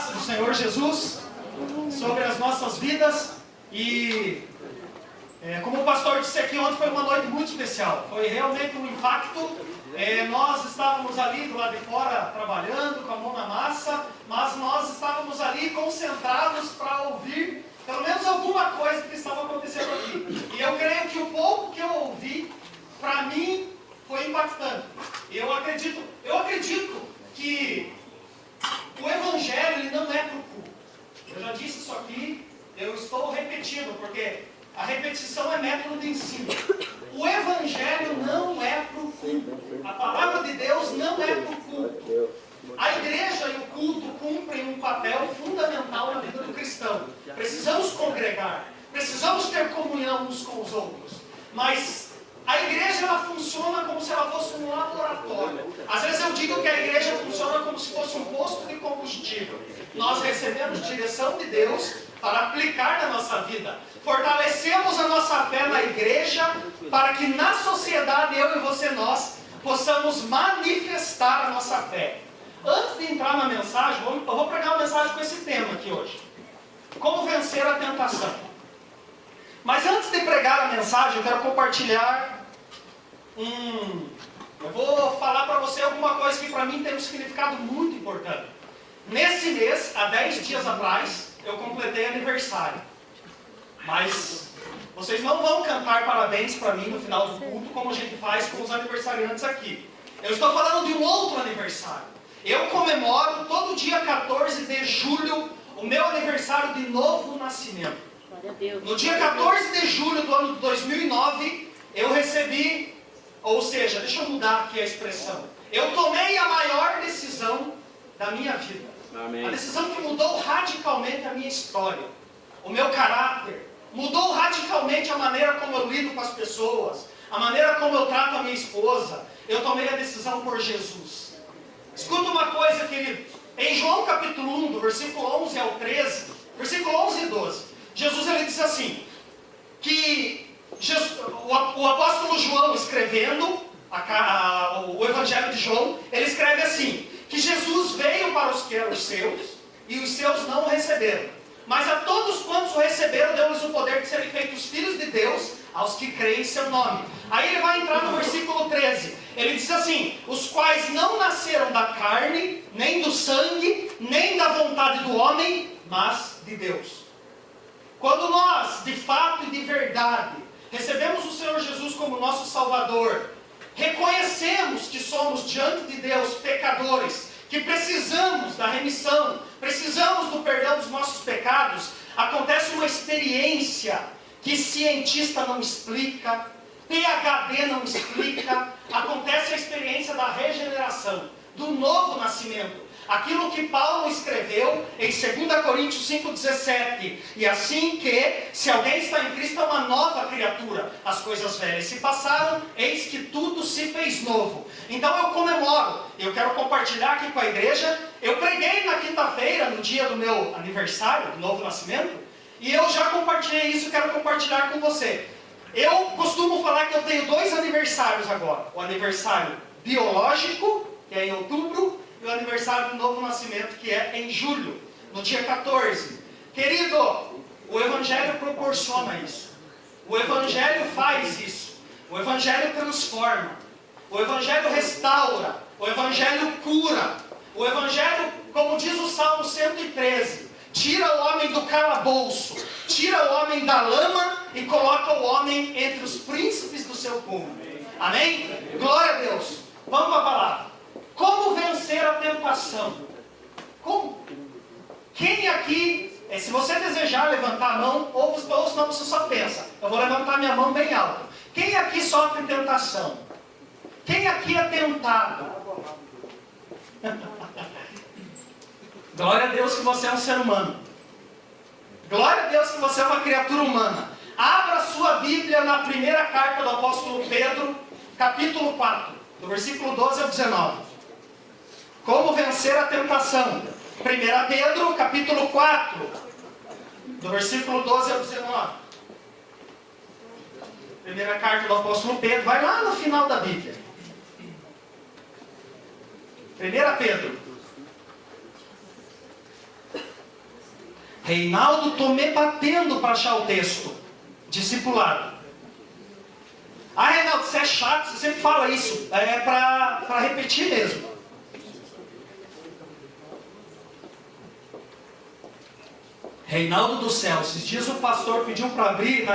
graça do Senhor Jesus sobre as nossas vidas. E como o pastor disse aqui, ontem foi uma noite muito especial. Foi realmente um impacto. Nós estávamos ali do lado de fora trabalhando com a mão na massa, mas nós estávamos ali concentrados para ouvir pelo menos alguma coisa que estava acontecendo aqui. E eu creio que o pouco que eu ouvi, para mim, foi impactante. Eu acredito que o Evangelho ele não é para o culto. Eu já disse isso aqui, eu estou repetindo, porque a repetição é método de ensino. O Evangelho não é para o culto. A palavra de Deus não é para o culto. A igreja e o culto cumprem um papel fundamental na vida do cristão. Precisamos congregar, precisamos ter comunhão uns com os outros. Mas a igreja ela funciona como se ela fosse um laboratório. Às vezes eu digo que a igreja funciona como se fosse um posto de combustível. Nós recebemos direção de Deus para aplicar na nossa vida. Fortalecemos a nossa fé na igreja para que na sociedade, eu e você, nós, possamos manifestar a nossa fé. Antes de entrar na mensagem, eu vou pregar uma mensagem com esse tema aqui hoje. Como vencer a tentação. Mas antes de pregar a mensagem, eu quero compartilhar eu vou falar para você alguma coisa que para mim tem um significado muito importante. Nesse mês, há 10 dias atrás, eu completei aniversário. Mas vocês não vão cantar parabéns para mim no final do culto, como a gente faz com os aniversariantes aqui. Eu estou falando de um outro aniversário. Eu comemoro todo dia 14 de julho o meu aniversário de novo nascimento. No dia 14 de julho do ano de 2009, eu recebi, ou seja, deixa eu mudar aqui a expressão. Eu tomei a maior decisão da minha vida. Amém. A decisão que mudou radicalmente a minha história, o meu caráter, mudou radicalmente a maneira como eu lido com as pessoas, a maneira como eu trato a minha esposa. Eu tomei a decisão por Jesus. Escuta uma coisa, querido. Em João capítulo 1, do versículo 11 ao 13, versículo 11 e 12, Jesus ele diz assim, que o apóstolo João escrevendo o Evangelho de João, ele escreve assim, que Jesus veio para os que eram os seus, e os seus não o receberam. Mas a todos quantos o receberam, deu-lhes o poder de serem feitos filhos de Deus, aos que creem em seu nome. Aí ele vai entrar no versículo 13. Ele diz assim, os quais não nasceram da carne, nem do sangue, nem da vontade do homem, mas de Deus. Quando nós, de fato e de verdade, recebemos o Senhor Jesus como nosso Salvador, reconhecemos que somos diante de Deus pecadores, que precisamos da remissão, precisamos do perdão dos nossos pecados, acontece uma experiência que cientista não explica, PhD não explica, acontece a experiência da regeneração, do novo nascimento. Aquilo que Paulo escreveu em 2 Coríntios 5,17. E assim que, se alguém está em Cristo, é uma nova criatura. As coisas velhas se passaram, eis que tudo se fez novo. Então eu comemoro, eu quero compartilhar aqui com a igreja. Eu preguei na quinta-feira, no dia do meu aniversário, do novo nascimento. E eu já compartilhei isso, quero compartilhar com você. Eu costumo falar que eu tenho 2 aniversários agora. O aniversário biológico, que é em outubro, e o aniversário do novo nascimento, que é em julho, no dia 14. Querido, o Evangelho proporciona isso. O Evangelho faz isso. O Evangelho transforma. O Evangelho restaura. O Evangelho cura. O Evangelho, como diz o Salmo 113, tira o homem do calabouço, tira o homem da lama e coloca o homem entre os príncipes do seu povo. Amém? Glória a Deus. Vamos para a palavra. Como vencer a tentação? Como? Quem aqui, se você desejar levantar a mão, ou senão você só pensa, eu vou levantar minha mão bem alta. Quem aqui sofre tentação? Quem aqui é tentado? Glória a Deus que você é um ser humano. Glória a Deus que você é uma criatura humana. Abra sua Bíblia na primeira carta do apóstolo Pedro, capítulo 4, do versículo 12 ao 19. Como vencer a tentação? 1 Pedro, capítulo 4, do versículo 12 ao 19. Primeira carta do apóstolo Pedro, vai lá no final da Bíblia. 1 Pedro, Reinaldo, tô me batendo para achar o texto. Discipulado. Ah, Reinaldo, você é chato, você sempre fala isso. É para repetir mesmo. Reinaldo do céu, esses dias o pastor pediu para abrir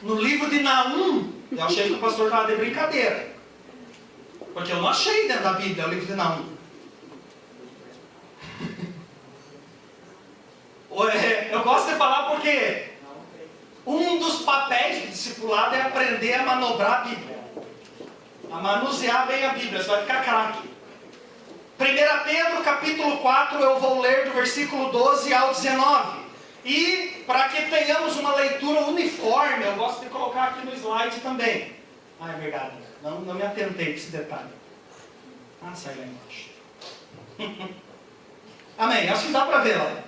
no livro de Naum. Eu achei que o pastor estava de brincadeira. Porque eu não achei dentro da Bíblia o livro de Naum. Eu gosto de falar porque um dos papéis do discipulado é aprender a manobrar a Bíblia. A manusear bem a Bíblia, você vai ficar craque. 1 Pedro capítulo 4, eu vou ler do versículo 12 ao 19. E para que tenhamos uma leitura uniforme, eu gosto de colocar aqui no slide também. Ah, é verdade, não me atentei para esse detalhe. Ah, sai lá embaixo. Amém, acho que dá para ver lá.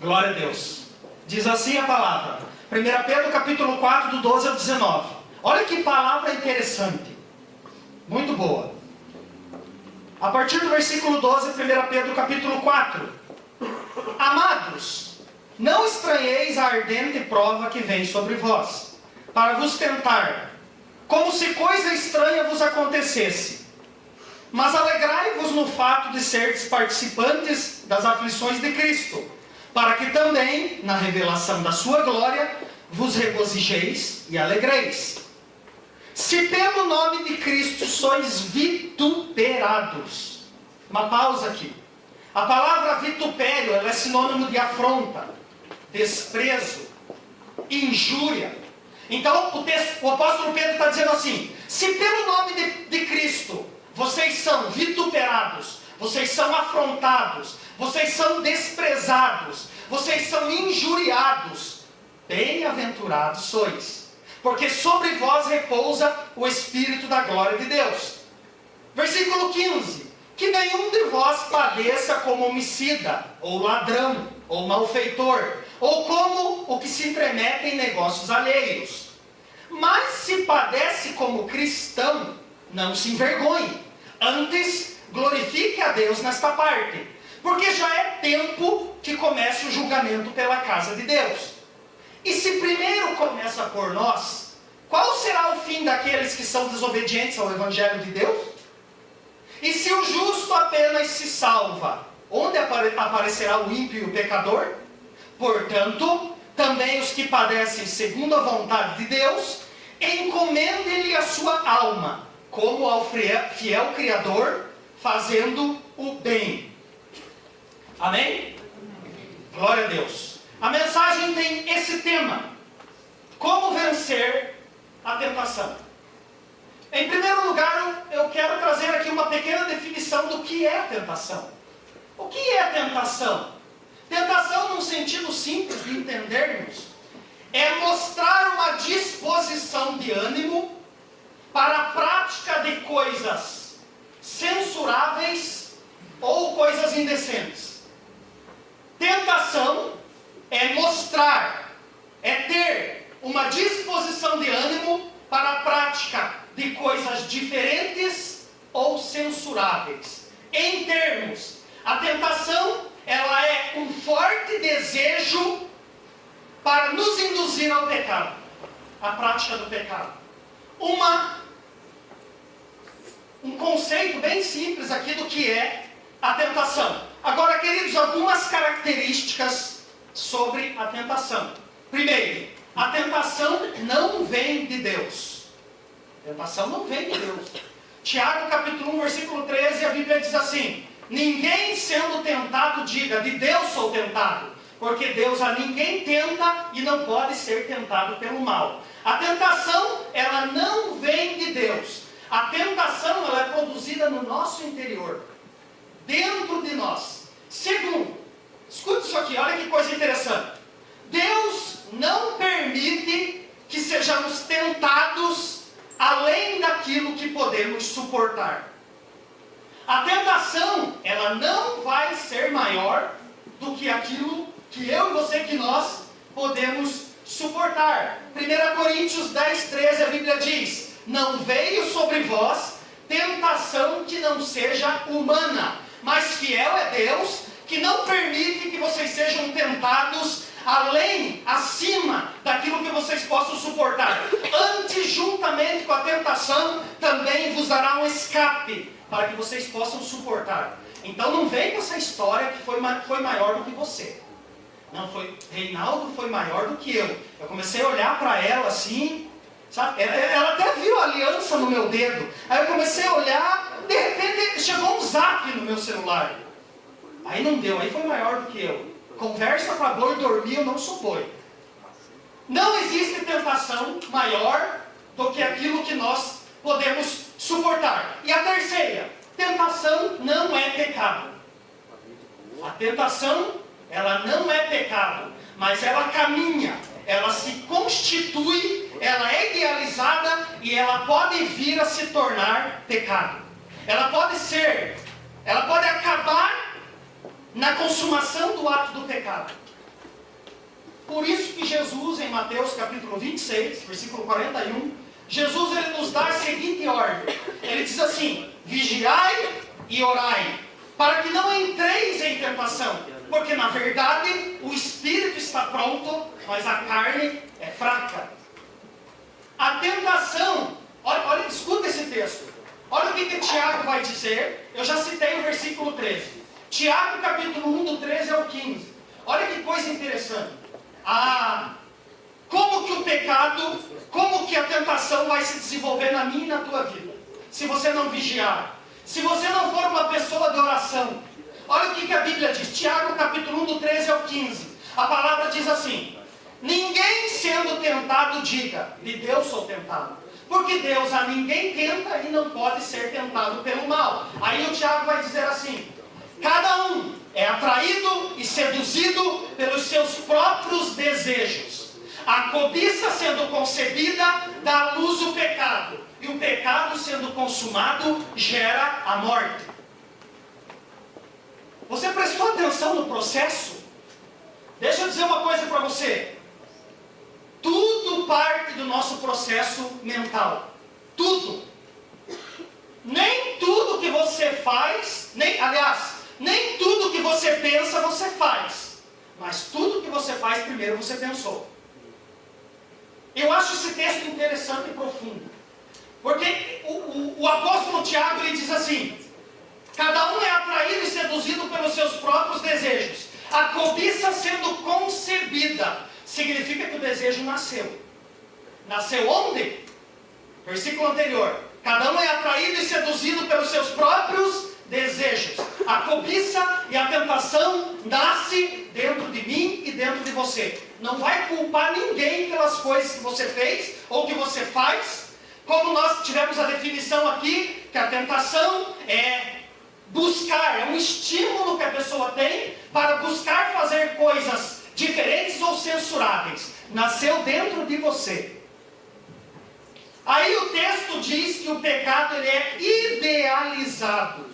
Glória a Deus. Diz assim a palavra. 1 Pedro capítulo 4, do 12 ao 19. Olha que palavra interessante. Muito boa. A partir do versículo 12, 1 Pedro capítulo 4. Amados, não estranheis a ardente prova que vem sobre vós, para vos tentar, como se coisa estranha vos acontecesse. Mas alegrai-vos no fato de serdes participantes das aflições de Cristo, para que também, na revelação da sua glória, vos regozijeis e alegreis. Se pelo nome de Cristo sois vituperados. Uma pausa aqui. A palavra vitupério, ela é sinônimo de afronta, desprezo, injúria. Então o apóstolo Pedro está dizendo assim: se pelo nome de Cristo vocês são vituperados, vocês são afrontados, vocês são desprezados, vocês são injuriados, bem-aventurados sois, porque sobre vós repousa o Espírito da glória de Deus. Versículo 15. Que nenhum de vós padeça como homicida, ou ladrão, ou malfeitor, ou como o que se intromete em negócios alheios. Mas se padece como cristão, não se envergonhe. Antes, glorifique a Deus nesta parte, porque já é tempo que comece o julgamento pela casa de Deus. E se primeiro começa por nós, qual será o fim daqueles que são desobedientes ao Evangelho de Deus? E se o justo apenas se salva, onde aparecerá o ímpio e o pecador? Portanto, também os que padecem segundo a vontade de Deus, encomendem-lhe a sua alma, como ao fiel Criador, fazendo o bem. Amém? Glória a Deus. A mensagem tem esse tema: como vencer a tentação. Em primeiro lugar, eu quero trazer aqui uma pequena definição do que é tentação. O que é tentação? Tentação, num sentido simples de entendermos, é mostrar uma disposição de ânimo para a prática de coisas censuráveis ou coisas indecentes. Tentação é mostrar, é ter uma disposição de ânimo para a prática de coisas diferentes ou censuráveis. Em termos, a tentação, ela é um forte desejo para nos induzir ao pecado, à prática do pecado. Um conceito bem simples aqui do que é a tentação. Agora, queridos, algumas características sobre a tentação. Primeiro, a tentação não vem de Deus. A tentação não vem de Deus. Tiago capítulo 1, versículo 13, a Bíblia diz assim: ninguém sendo tentado diga, de Deus sou tentado, porque Deus a ninguém tenta e não pode ser tentado pelo mal. A tentação, ela não vem de Deus. A tentação, ela é produzida no nosso interior, dentro de nós. Segundo, escute isso aqui, olha que coisa interessante. Deus não permite que sejamos tentados além daquilo que podemos suportar. A tentação, ela não vai ser maior do que aquilo que eu e você, que nós podemos suportar. 1 Coríntios 10, 13, a Bíblia diz: não veio sobre vós tentação que não seja humana, mas fiel é Deus, que não permite que vocês sejam tentados acima daquilo que vocês possam suportar. Antes, juntamente com a tentação, também vos dará um escape, para que vocês possam suportar. Então não vem com essa história que foi maior do que você. Não, Reinaldo foi maior do que eu. Eu comecei a olhar para ela assim, sabe? Ela até viu a aliança no meu dedo. Aí eu comecei a olhar, de repente chegou um zap no meu celular. Aí não deu, aí foi maior do que eu. Conversa para boi dormir, eu não sou boi. Não existe tentação maior do que aquilo que nós podemos suportar. E a terceira, tentação não é pecado. A tentação, ela não é pecado, mas ela caminha, ela se constitui, ela é idealizada e ela pode vir a se tornar pecado. Ela pode acabar na consumação do ato do pecado. Por isso que Jesus, em Mateus capítulo 26, versículo 41, Jesus ele nos dá a seguinte ordem. Ele diz assim: vigiai e orai, para que não entreis em tentação, porque na verdade o espírito está pronto, mas a carne é fraca. A tentação, olha, escuta esse texto. Olha o que Tiago vai dizer. Eu já citei o versículo 13. Tiago capítulo 1, do 13 ao 15. Olha que coisa interessante. Como que o pecado, como que a tentação vai se desenvolver na minha e na tua vida, se você não vigiar, se você não for uma pessoa de oração. Olha o que a Bíblia diz, Tiago capítulo 1, do 13 ao 15. A palavra diz assim: ninguém sendo tentado diga, de Deus sou tentado, porque Deus a ninguém tenta e não pode ser tentado pelo mal. Aí o Tiago vai dizer assim: cada um é atraído e seduzido pelos seus próprios desejos. A cobiça sendo concebida dá à luz o pecado, e o pecado sendo consumado gera a morte. Você prestou atenção no processo? Deixa eu dizer uma coisa para você. Tudo parte do nosso processo mental. Tudo. Nem tudo que você faz, nem tudo que você pensa, você faz. Mas tudo que você faz, primeiro você pensou. Eu acho esse texto interessante e profundo. Porque o apóstolo Tiago, ele diz assim: cada um é atraído e seduzido pelos seus próprios desejos. A cobiça sendo concebida, significa que o desejo nasceu. Nasceu onde? Versículo anterior. Cada um é atraído e seduzido pelos seus próprios desejos. A cobiça e a tentação nasce dentro de mim e dentro de você. Não vai culpar ninguém pelas coisas que você fez ou que você faz. Como nós tivemos a definição aqui, que a tentação é buscar, é um estímulo que a pessoa tem para buscar fazer coisas diferentes ou censuráveis. Nasceu dentro de você. Aí o texto diz que o pecado ele é idealizado.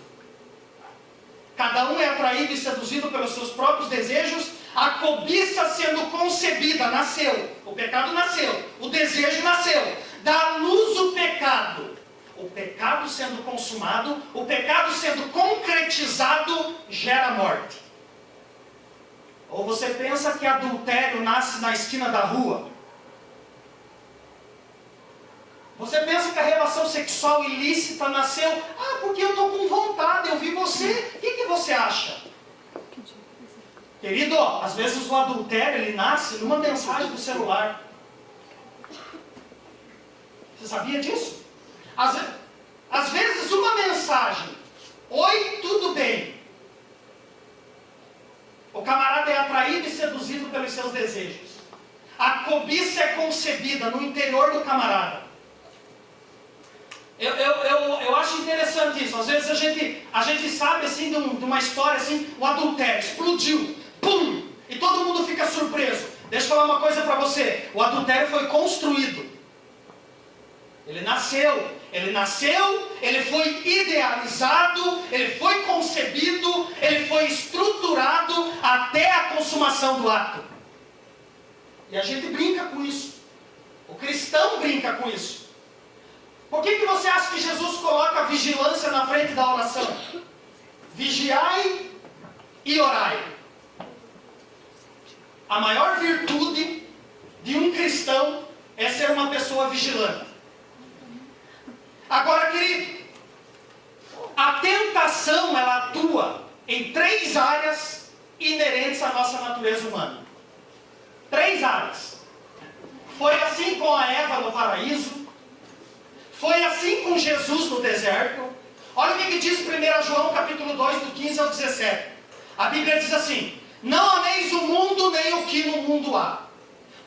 Cada um é atraído e seduzido pelos seus próprios desejos. A cobiça sendo concebida, nasceu. O pecado nasceu. O desejo nasceu. Dá luz o pecado. O pecado sendo consumado, o pecado sendo concretizado, gera morte. Ou você pensa que adultério nasce na esquina da rua? Você pensa que a relação sexual ilícita nasceu, porque eu estou com vontade, eu vi você, o que você acha? Querido, às vezes o adultério ele nasce numa mensagem do celular. Você sabia disso? Às vezes uma mensagem: oi, tudo bem. O camarada é atraído e seduzido pelos seus desejos. A cobiça é concebida no interior do camarada. Eu acho interessante isso. Às vezes a gente sabe assim de uma história assim, o adultério explodiu, pum, e todo mundo fica surpreso. Deixa eu falar uma coisa para você: o adultério foi construído. Ele nasceu, ele foi idealizado, ele foi concebido, ele foi estruturado até a consumação do ato. E a gente brinca com isso. O cristão brinca com isso. Por que você acha que Jesus coloca a vigilância na frente da oração? Vigiai e orai. A maior virtude de um cristão é ser uma pessoa vigilante. Agora, querido, a tentação, ela atua em 3 áreas inerentes à nossa natureza humana. 3 áreas. Foi assim com a Eva no paraíso. Foi assim com Jesus no deserto. Olha o que diz 1 João capítulo 2, do 15 ao 17. A Bíblia diz assim: não ameis o mundo nem o que no mundo há.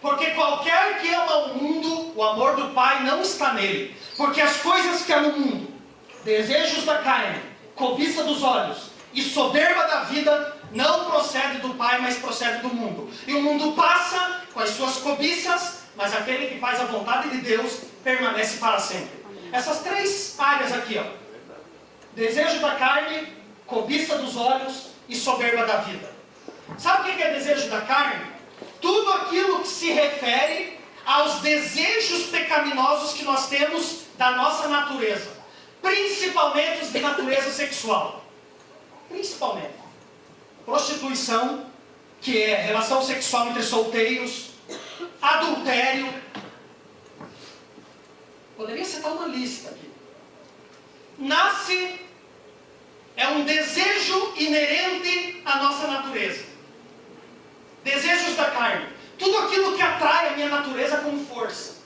Porque qualquer que ama o mundo, o amor do Pai não está nele. Porque as coisas que há no mundo, desejos da carne, cobiça dos olhos e soberba da vida, não procede do Pai, mas procede do mundo. E o mundo passa com as suas cobiças, mas aquele que faz a vontade de Deus permanece para sempre. Essas 3 áreas aqui, ó: desejo da carne, cobiça dos olhos e soberba da vida. Sabe o que é desejo da carne? Tudo aquilo que se refere aos desejos pecaminosos que nós temos da nossa natureza, principalmente os de natureza sexual. Principalmente prostituição, que é relação sexual entre solteiros, adultério. Poderia citar uma lista aqui. É um desejo inerente à nossa natureza. Desejos da carne. Tudo aquilo que atrai a minha natureza com força.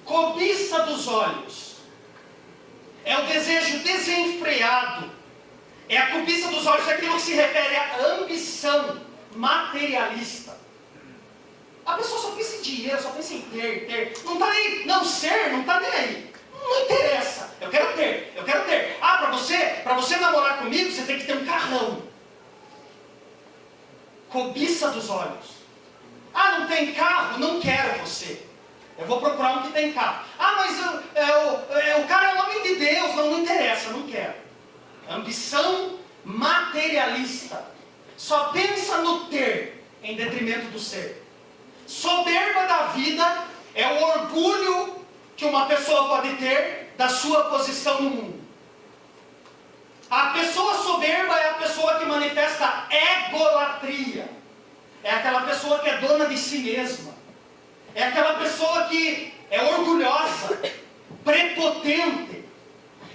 Cobiça dos olhos. É o desejo desenfreado. É a cobiça dos olhos, é aquilo que se refere à ambição materialista. A pessoa só pensa em dinheiro, só pensa em ter. Não está nem, não ser, não está nem aí. Não interessa. Eu quero ter. Ah, para você namorar comigo, você tem que ter um carrão. Cobiça dos olhos. Ah, não tem carro? Não quero você. Eu vou procurar um que tem carro. Ah, mas o cara é homem de Deus. Não interessa, não quero. Ambição materialista. Só pensa no ter em detrimento do ser. Soberba da vida é o orgulho que uma pessoa pode ter da sua posição no mundo. A pessoa soberba é a pessoa que manifesta egolatria. É aquela pessoa que é dona de si mesma. É aquela pessoa que é orgulhosa, prepotente.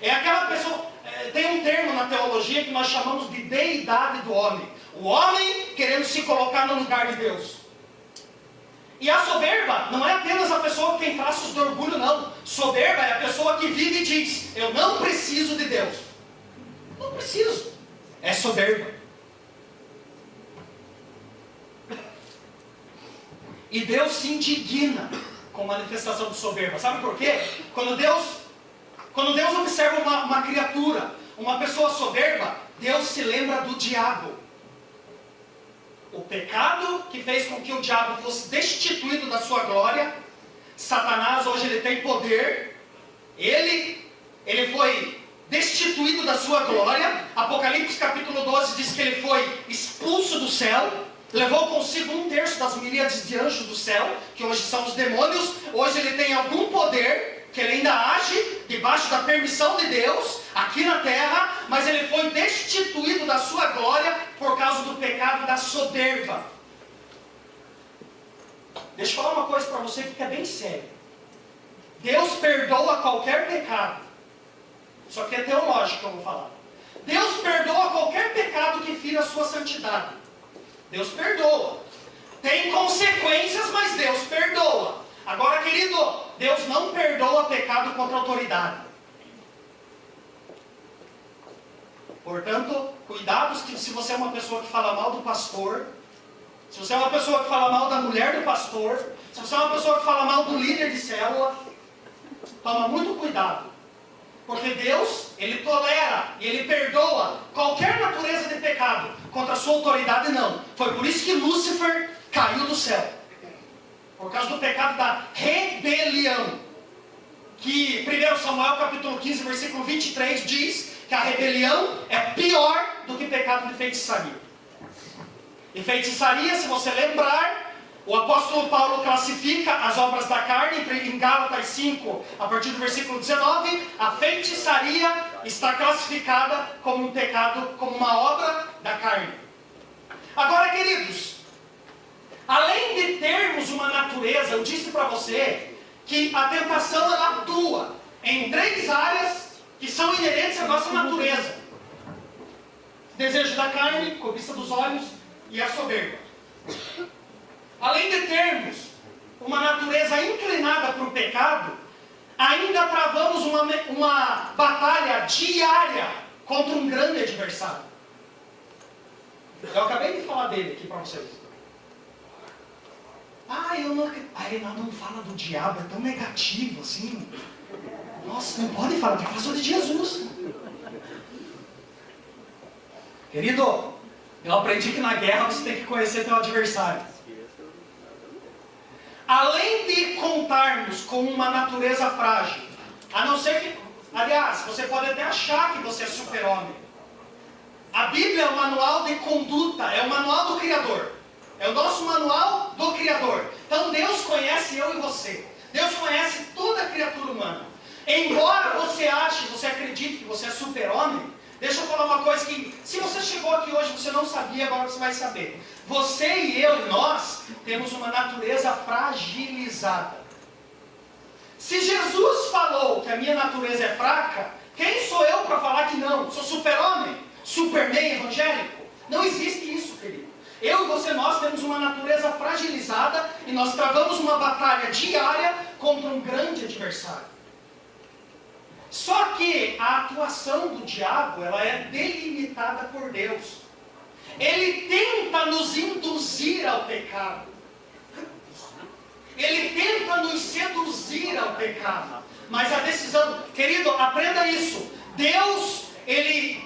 É aquela pessoa... Tem um termo na teologia que nós chamamos de deidade do homem. O homem querendo se colocar no lugar de Deus. E a soberba não é apenas a pessoa que tem traços de orgulho, não. Soberba é a pessoa que vive e diz: eu não preciso de Deus. Não preciso. É soberba. E Deus se indigna com a manifestação de soberba. Sabe por quê? Quando Deus observa uma criatura, uma pessoa soberba, Deus se lembra do diabo. O pecado que fez com que o diabo fosse destituído da sua glória. Satanás hoje ele tem poder. Ele foi destituído da sua glória. Apocalipse capítulo 12 diz que ele foi expulso do céu. Levou consigo 1/3 das miríades de anjos do céu, que hoje são os demônios. Hoje ele tem algum poder, que ele ainda age debaixo da permissão de Deus, aqui na terra, mas ele foi destituído da sua glória por causa do pecado da soberba. Deixa eu falar uma coisa para você que é bem sério. Deus perdoa qualquer pecado. Isso aqui é teológico que eu vou falar. Deus perdoa qualquer pecado que fira a sua santidade. Deus perdoa. Tem consequências, mas Deus perdoa. Agora, querido, Deus não perdoa pecado contra a autoridade. Portanto, cuidado se você é uma pessoa que fala mal do pastor, se você é uma pessoa que fala mal da mulher do pastor, se você é uma pessoa que fala mal do líder de célula, toma muito cuidado. Porque Deus, Ele tolera e Ele perdoa qualquer natureza de pecado. Contra a sua autoridade, não. Foi por isso que Lúcifer caiu do céu. Por causa do pecado da rebelião. Que 1 Samuel capítulo 15, versículo 23 diz que a rebelião é pior do que pecado de feitiçaria. E feitiçaria, se você lembrar, o apóstolo Paulo classifica as obras da carne em Gálatas 5, a partir do versículo 19, a feitiçaria está classificada como um pecado, como uma obra da carne. Agora, queridos, além de termos uma natureza, eu disse para você que a tentação ela atua em 3 áreas que são inerentes à nossa natureza: desejo da carne, cobiça dos olhos e a soberba. Além de termos uma natureza inclinada para o pecado, ainda travamos uma batalha diária contra um grande adversário. Eu acabei de falar dele aqui para vocês. Eu não acredito. Não fala do diabo, é tão negativo assim. Nossa, não pode falar, tem que falar só de Jesus. Querido, eu aprendi que na guerra você tem que conhecer teu adversário. Além de contarmos com uma natureza frágil, a não ser que, aliás, você pode até achar que você é super-homem. A Bíblia é o manual de conduta, é o manual do Criador. É o nosso manual do Criador. Então Deus conhece eu e você. Deus conhece toda a criatura humana. Embora você ache, você acredite que você é super-homem, deixa eu falar uma coisa que, se você chegou aqui hoje e você não sabia, agora você vai saber. Você e eu, nós, temos uma natureza fragilizada. Se Jesus falou que a minha natureza é fraca, quem sou eu para falar que não? Sou super-homem? Superman evangélico? Não existe isso, querido. Eu e você, nós temos uma natureza fragilizada e nós travamos uma batalha diária contra um grande adversário. Só que a atuação do diabo, ela é delimitada por Deus. Ele tenta nos induzir ao pecado. Ele tenta nos seduzir ao pecado. Mas a decisão, querido, aprenda isso. Deus, Ele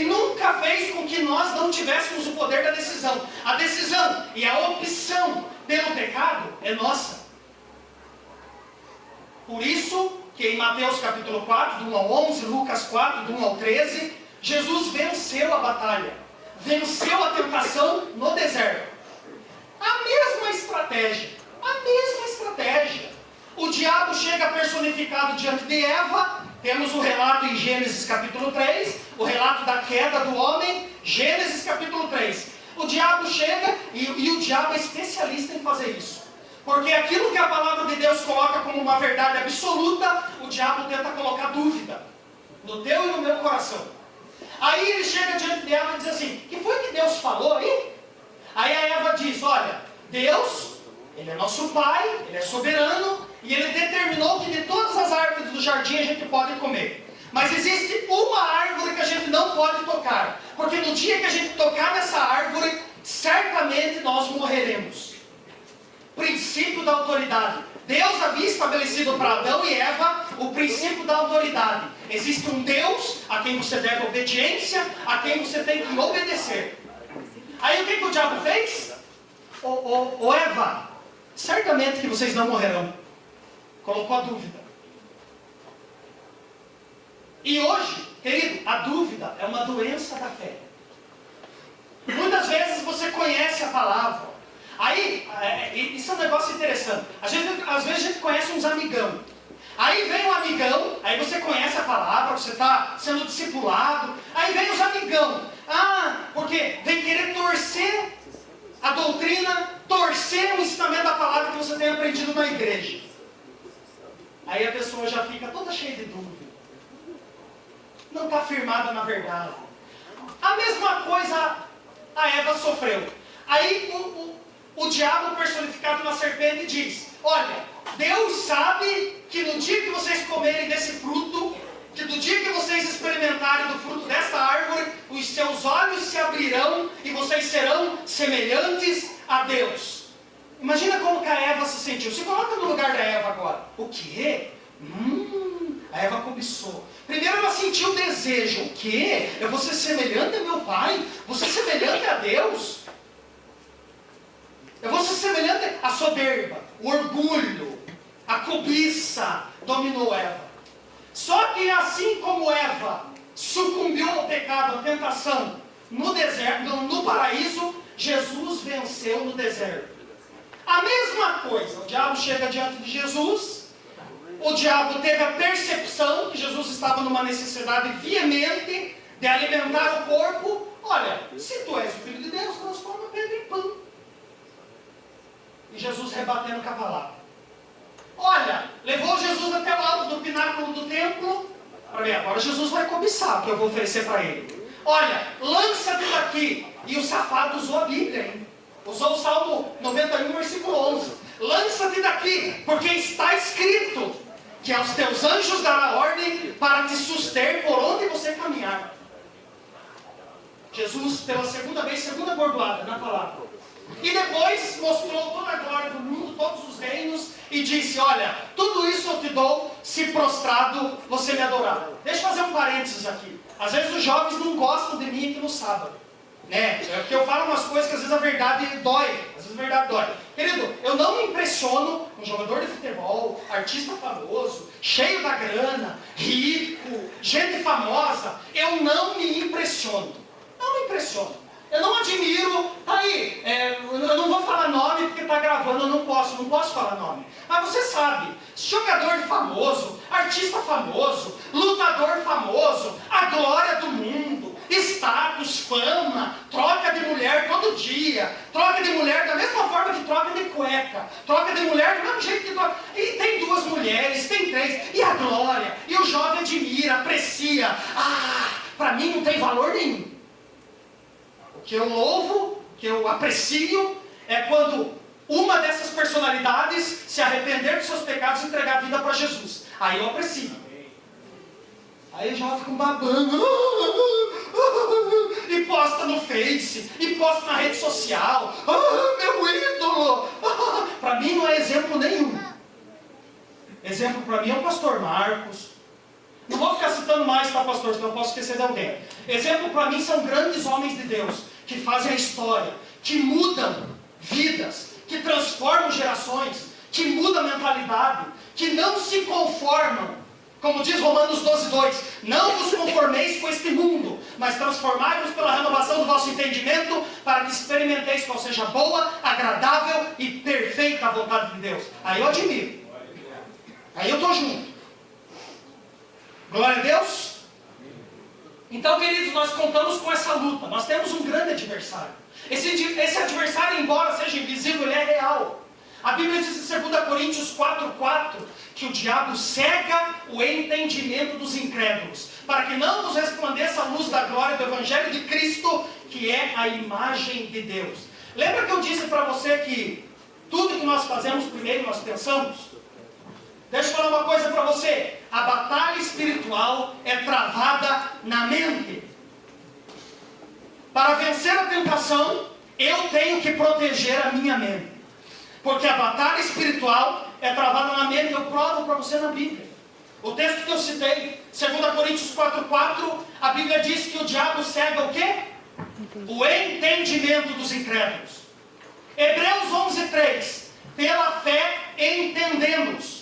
nunca fez com que nós não tivéssemos o poder da decisão. A decisão e a opção pelo pecado é nossa. Por isso que em Mateus capítulo 4, do 1 ao 11, Lucas 4, do 1 ao 13, Jesus venceu a batalha. Venceu a tentação no deserto. A mesma estratégia. A mesma estratégia. O diabo chega personificado diante de Eva. Temos o relato em Gênesis capítulo 3. O relato da queda do homem. Gênesis capítulo 3. O diabo chega e o diabo é especialista em fazer isso. Porque aquilo que a palavra de Deus coloca como uma verdade absoluta, o diabo tenta colocar dúvida no teu e no meu coração. Aí ele chega diante dela e diz assim: que foi que Deus falou aí? Aí a Eva diz: olha, Deus, Ele é nosso Pai, Ele é soberano, e Ele determinou que de todas as árvores do jardim a gente pode comer. Mas existe uma árvore que a gente não pode tocar, porque no dia que a gente tocar nessa árvore, certamente nós morreremos. Princípio da autoridade. Deus havia estabelecido para Adão e Eva o princípio da autoridade. Existe um Deus a quem você deve obediência, a quem você tem que obedecer. Aí o que o diabo fez? Ô Eva, certamente que vocês não morrerão. Colocou a dúvida. E hoje, querido, a dúvida é uma doença da fé. Muitas vezes você conhece a palavra. Aí, isso é um negócio interessante. Às vezes a gente conhece uns amigão. Aí vem um amigão, aí você conhece a palavra, você está sendo discipulado. Aí vem os amigão. Porque vem querer torcer a doutrina, torcer o ensinamento da palavra que você tem aprendido na igreja. Aí a pessoa já fica toda cheia de dúvida. Não está firmada na verdade. A mesma coisa a Eva sofreu. Aí o diabo personificado na serpente diz: olha, Deus sabe que no dia que vocês comerem desse fruto, que no dia que vocês experimentarem do fruto dessa árvore, os seus olhos se abrirão e vocês serão semelhantes a Deus. Imagina como que a Eva se sentiu. Se coloca no lugar da Eva agora. O quê? A Eva cobiçou. Primeiro ela sentiu o desejo. O quê? Eu vou ser semelhante a meu pai? Vou ser semelhante a Deus? Eu vou ser semelhante à soberba, o orgulho, a cobiça dominou Eva. Só que assim como Eva sucumbiu ao pecado, à tentação, no deserto, no paraíso, Jesus venceu no deserto. A mesma coisa, o diabo chega diante de Jesus, o diabo teve a percepção que Jesus estava numa necessidade veemente de alimentar o corpo. olha, se tu és o Filho de Deus, transforma a pedra em pão. E Jesus rebatendo com a palavra. Olha, levou Jesus até o alto do pináculo do templo. Olha, agora Jesus vai cobiçar o que eu vou oferecer para ele. Olha, lança-te daqui. E o safado usou a Bíblia, hein? Usou o Salmo 91, versículo 11. Lança-te daqui, porque está escrito que aos teus anjos dará ordem para te suster por onde você caminhar. Jesus, pela segunda vez, segunda bordoada na palavra. E depois mostrou toda a glória do mundo, todos os reinos, e disse, olha, tudo isso eu te dou se prostrado você me adorar. Deixa eu fazer um parênteses aqui. Às vezes os jovens não gostam de mim aqui no sábado. Né? É porque eu falo umas coisas que às vezes a verdade dói. Às vezes a verdade dói. Querido, eu não me impressiono com um jogador de futebol, artista famoso, cheio da grana, rico, gente famosa. Eu não me impressiono. Não me impressiono. Eu não admiro, tá aí, eu não vou falar nome porque está gravando, eu não posso falar nome. Mas você sabe, jogador famoso, artista famoso, lutador famoso, a glória do mundo, status, fama, troca de mulher todo dia, troca de mulher da mesma forma que troca de cueca, troca de mulher do mesmo jeito que troca. E tem duas mulheres, tem três, e a glória, e o jovem admira, aprecia. Para mim não tem valor nenhum. Que eu louvo, que eu aprecio, é quando uma dessas personalidades se arrepender dos seus pecados e entregar a vida para Jesus. Aí eu aprecio. Aí eu já fico babando. E posta no Face, e posta na rede social. Meu ídolo! Para mim não é exemplo nenhum. Exemplo para mim é o pastor Marcos. Não vou ficar citando mais para pastor, senão eu posso esquecer de alguém. Exemplo para mim são grandes homens de Deus, que fazem a história, que mudam vidas, que transformam gerações, que mudam a mentalidade, que não se conformam, como diz Romanos 12:2, não vos conformeis com este mundo, mas transformai-vos pela renovação do vosso entendimento, para que experimenteis qual seja boa, agradável e perfeita a vontade de Deus. Aí eu admiro, aí eu estou junto. Glória a Deus. Então, queridos, nós contamos com essa luta. Nós temos um grande adversário. Esse adversário, embora seja invisível, ele é real. A Bíblia diz em 2 Coríntios 4:4 que o diabo cega o entendimento dos incrédulos, para que não nos resplandeça a luz da glória do Evangelho de Cristo, que é a imagem de Deus. Lembra que eu disse para você que tudo que nós fazemos primeiro nós pensamos? Deixa eu falar uma coisa para você. A batalha espiritual é travada na mente. Para vencer a tentação, eu tenho que proteger a minha mente. Porque a batalha espiritual é travada na mente. Eu provo para você na Bíblia. O texto que eu citei, 2 Coríntios 4:4, a Bíblia diz que o diabo cega o quê? O entendimento dos incrédulos. Hebreus 11:3, pela fé entendemos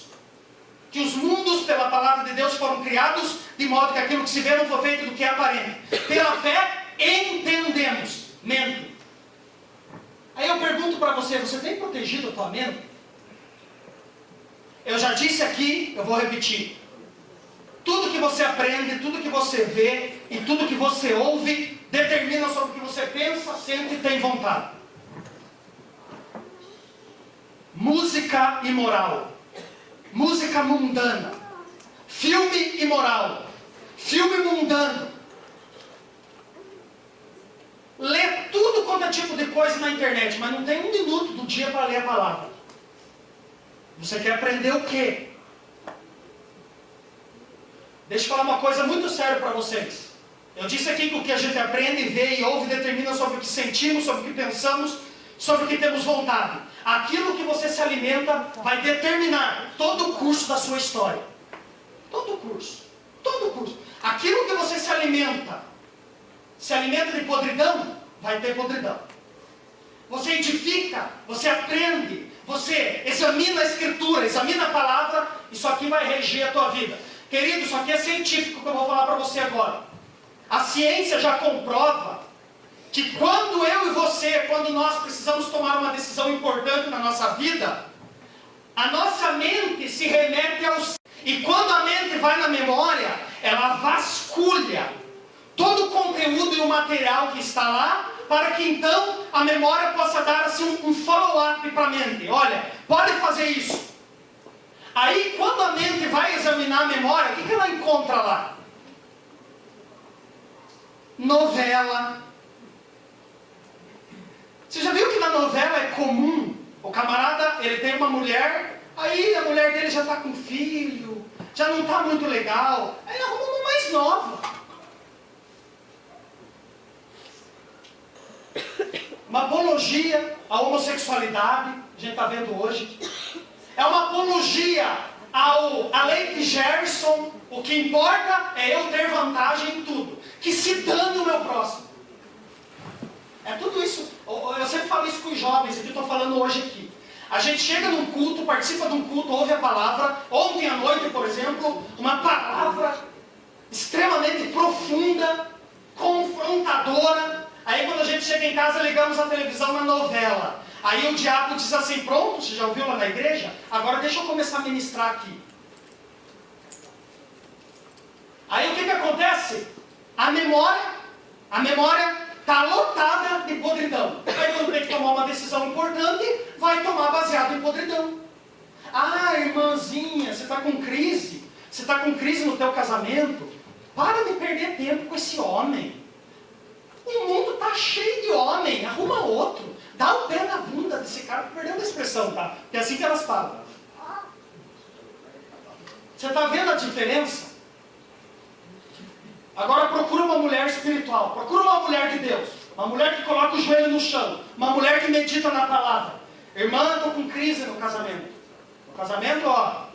que os mundos, pela palavra de Deus, foram criados, de modo que aquilo que se vê não foi feito do que é aparente. Pela fé, entendemos. Mente. Aí eu pergunto para você, você tem protegido a tua mente? Eu já disse aqui, eu vou repetir. Tudo que você aprende, tudo que você vê e tudo que você ouve, determina sobre o que você pensa, sente e tem vontade. Música imoral. Música mundana, filme imoral, filme mundano, lê tudo quanto é tipo de coisa na internet, mas não tem um minuto do dia para ler a palavra. Você quer aprender o quê? Deixa eu falar uma coisa muito séria para vocês. Eu disse aqui que o que a gente aprende, vê e ouve determina sobre o que sentimos, sobre o que pensamos, sobre o que temos vontade. Aquilo que você se alimenta vai determinar todo o curso da sua história. Todo o curso. Todo o curso. Aquilo que você se alimenta de podridão, vai ter podridão. Você edifica, você aprende, você examina a Escritura, examina a palavra, isso aqui vai reger a tua vida. Querido, isso aqui é científico que eu vou falar para você agora. A ciência já comprova que quando eu e você, quando nós precisamos tomar uma decisão importante na nossa vida, a nossa mente se remete aos... E quando a mente vai na memória, ela vasculha todo o conteúdo e o material que está lá, para que então a memória possa dar assim um follow-up para a mente. Olha, pode fazer isso. Aí quando a mente vai examinar a memória, o que ela encontra lá? Novela. Você já viu que na novela é comum? O camarada, ele tem uma mulher, aí a mulher dele já está com filho, já não está muito legal, aí arruma uma mais nova. Uma apologia à homossexualidade, a gente está vendo hoje. É uma apologia à lei de Gerson. O que importa é eu ter vantagem em tudo. Que se dane o meu próximo. É tudo isso. Eu sempre falo isso com os jovens, e que estou falando hoje aqui. A gente chega num culto, participa de um culto, ouve a palavra. Ontem à noite, por exemplo, uma palavra extremamente profunda, confrontadora. Aí quando a gente chega em casa, ligamos a televisão na novela. Aí o diabo diz assim, pronto, você já ouviu lá na igreja? Agora deixa eu começar a ministrar aqui. Aí o que acontece? A memória está lotada de podridão. Aí quando tem que tomar uma decisão importante, vai tomar baseado em podridão. Ah, irmãzinha, você está com crise? Você está com crise no teu casamento? Para de perder tempo com esse homem. O mundo está cheio de homem, arruma outro. Dá o pé na bunda desse cara, perdendo a expressão, tá? Porque é assim que elas falam. Você está vendo a diferença? Agora procura uma mulher espiritual, procura uma mulher de Deus, uma mulher que coloca o joelho no chão, uma mulher que medita na palavra. Irmã, eu estou com crise no casamento. O casamento, ó,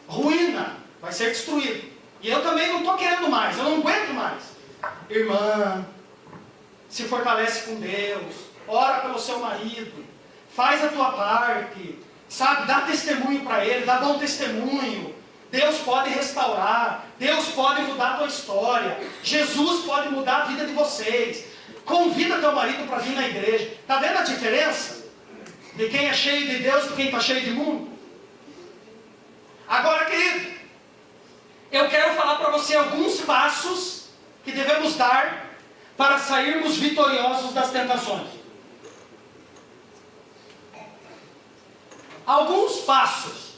ruína, vai ser destruído. E eu também não estou querendo mais, eu não aguento mais. Irmã, se fortalece com Deus, ora pelo seu marido, faz a tua parte, sabe, dá testemunho para ele, dá bom testemunho. Deus pode restaurar, Deus pode mudar a tua história, Jesus pode mudar a vida de vocês. Convida teu marido para vir na igreja. Está vendo a diferença de quem é cheio de Deus e de quem está cheio de mundo? Agora, querido, eu quero falar para você alguns passos que devemos dar para sairmos vitoriosos das tentações. Alguns passos.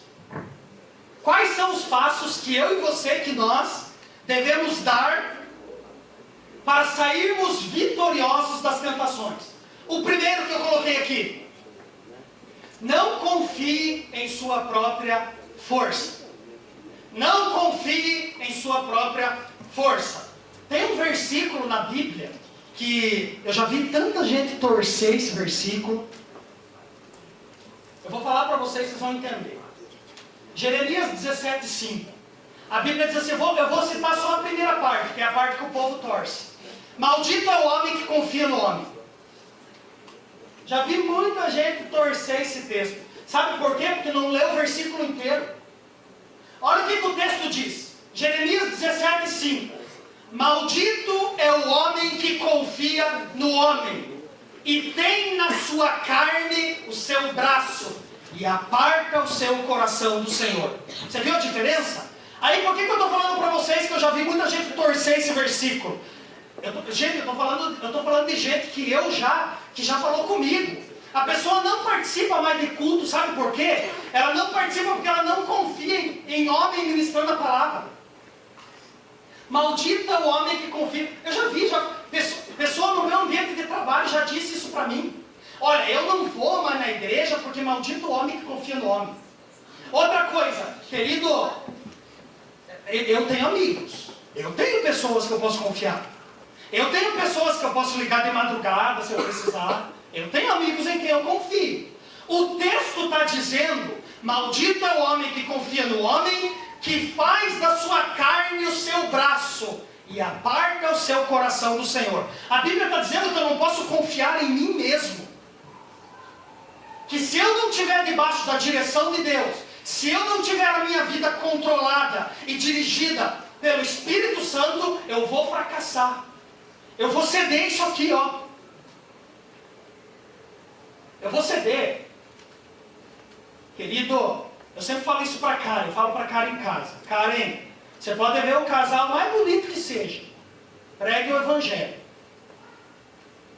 Quais são os passos que eu e você, que nós devemos dar para sairmos vitoriosos das tentações? O primeiro que eu coloquei aqui: não confie em sua própria força. Não confie em sua própria força. Tem um versículo na Bíblia que eu já vi tanta gente torcer esse versículo. Eu vou falar para vocês, vocês vão entender. Jeremias 17:5. A Bíblia diz assim, eu vou citar só a primeira parte, que é a parte que o povo torce. Maldito é o homem que confia no homem. Já vi muita gente torcer esse texto. Sabe por quê? Porque não leu o versículo inteiro. Olha o que o texto diz. Jeremias 17:5. Maldito é o homem que confia no homem, e tem na sua carne o seu braço, e aparta o seu coração do Senhor. Você viu a diferença? Aí por que eu estou falando para vocês que eu já vi muita gente torcer esse versículo? Eu estou falando de gente que já falou comigo. A pessoa não participa mais de culto, sabe por quê? Ela não participa porque ela não confia em homem ministrando a palavra. Maldito é o homem que confia. Eu já vi, pessoa no meu ambiente de trabalho já disse isso para mim. Olha, eu não vou mais na igreja porque maldito o homem que confia no homem. Outra coisa, querido, eu tenho amigos. Eu tenho pessoas que eu posso confiar. Eu tenho pessoas que eu posso ligar de madrugada se eu precisar. Eu tenho amigos em quem eu confio. O texto está dizendo, maldito é o homem que confia no homem, que faz da sua carne o seu braço e aparta o seu coração do Senhor. A Bíblia está dizendo que eu não posso confiar em mim mesmo. Que se eu não estiver debaixo da direção de Deus, se eu não tiver a minha vida controlada e dirigida pelo Espírito Santo, eu vou fracassar. Eu vou ceder isso aqui, ó. Eu vou ceder. Querido, eu sempre falo isso para Karen, eu falo para Karen em casa. Karen, você pode ver o casal mais bonito que seja. pregue o Evangelho.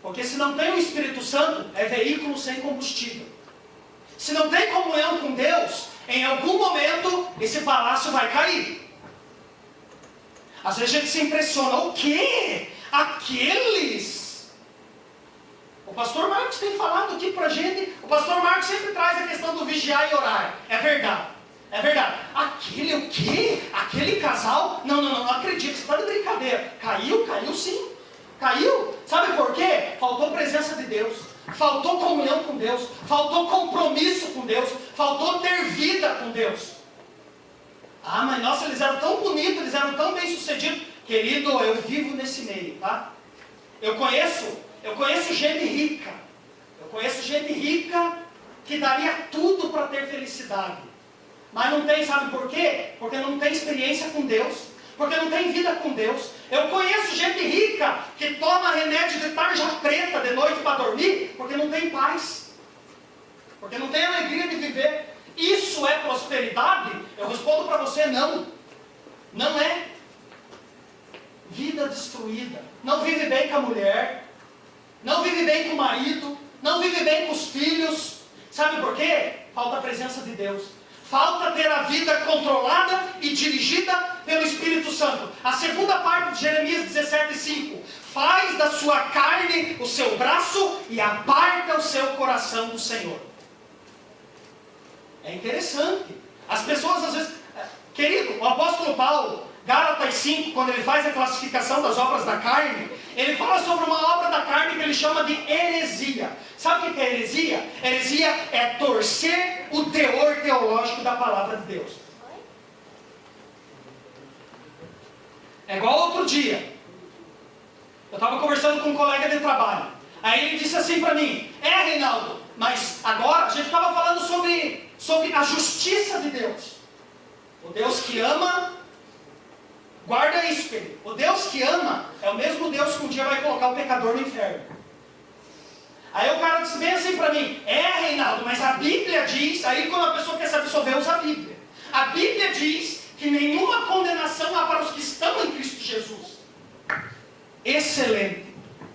Porque se não tem o Espírito Santo, é veículo sem combustível. Se não tem comunhão com Deus, em algum momento esse palácio vai cair. Às vezes a gente se impressiona. O quê? Aqueles? O pastor Marcos tem falado aqui pra gente. O pastor Marcos sempre traz a questão do vigiar e orar. É verdade. É verdade. Aquele o quê? Aquele casal? Não acredito. Você está de brincadeira. Caiu sim. Caiu. Sabe por quê? Faltou presença de Deus. Faltou comunhão com Deus. Faltou compromisso com Deus. Faltou ter vida com Deus. Ah, mas nossa, eles eram tão bonitos, eles eram tão bem sucedidos. Querido, eu vivo nesse meio, tá? Eu conheço gente rica. Eu conheço gente rica que daria tudo para ter felicidade. Mas não tem, sabe por quê? Porque não tem experiência com Deus. Porque não tem vida com Deus. Eu conheço gente rica que toma remédio de tarja preta de noite para dormir, porque não tem paz. Porque não tem alegria de viver. Isso é prosperidade? Eu respondo para você, não. Não é. Vida destruída. Não vive bem com a mulher. Não vive bem com o marido. Não vive bem com os filhos. Sabe por quê? Falta a presença de Deus. Falta ter a vida controlada e dirigida pelo Espírito Santo. A segunda parte de Jeremias 17:5. Faz da sua carne o seu braço e aparta o seu coração do Senhor. É interessante. As pessoas às vezes... Querido, o apóstolo Paulo, Gálatas 5, quando ele faz a classificação das obras da carne, ele fala sobre uma obra da carne que ele chama de heresia. Sabe o que é heresia? Heresia é torcer o teor teológico da palavra de Deus. É igual outro dia. Eu estava conversando com um colega de trabalho. Aí ele disse assim para mim: Reinaldo, mas agora a gente estava falando sobre a justiça de Deus. O Deus que ama, guarda isso, querido. O Deus que ama é o mesmo Deus que um dia vai colocar o pecador no inferno. Aí o cara disse bem assim para mim: Reinaldo, mas a Bíblia diz... Aí quando a pessoa quer saber, só vê usa a Bíblia. A Bíblia diz que nenhuma condenação há para os que estão em Cristo Jesus. Excelente.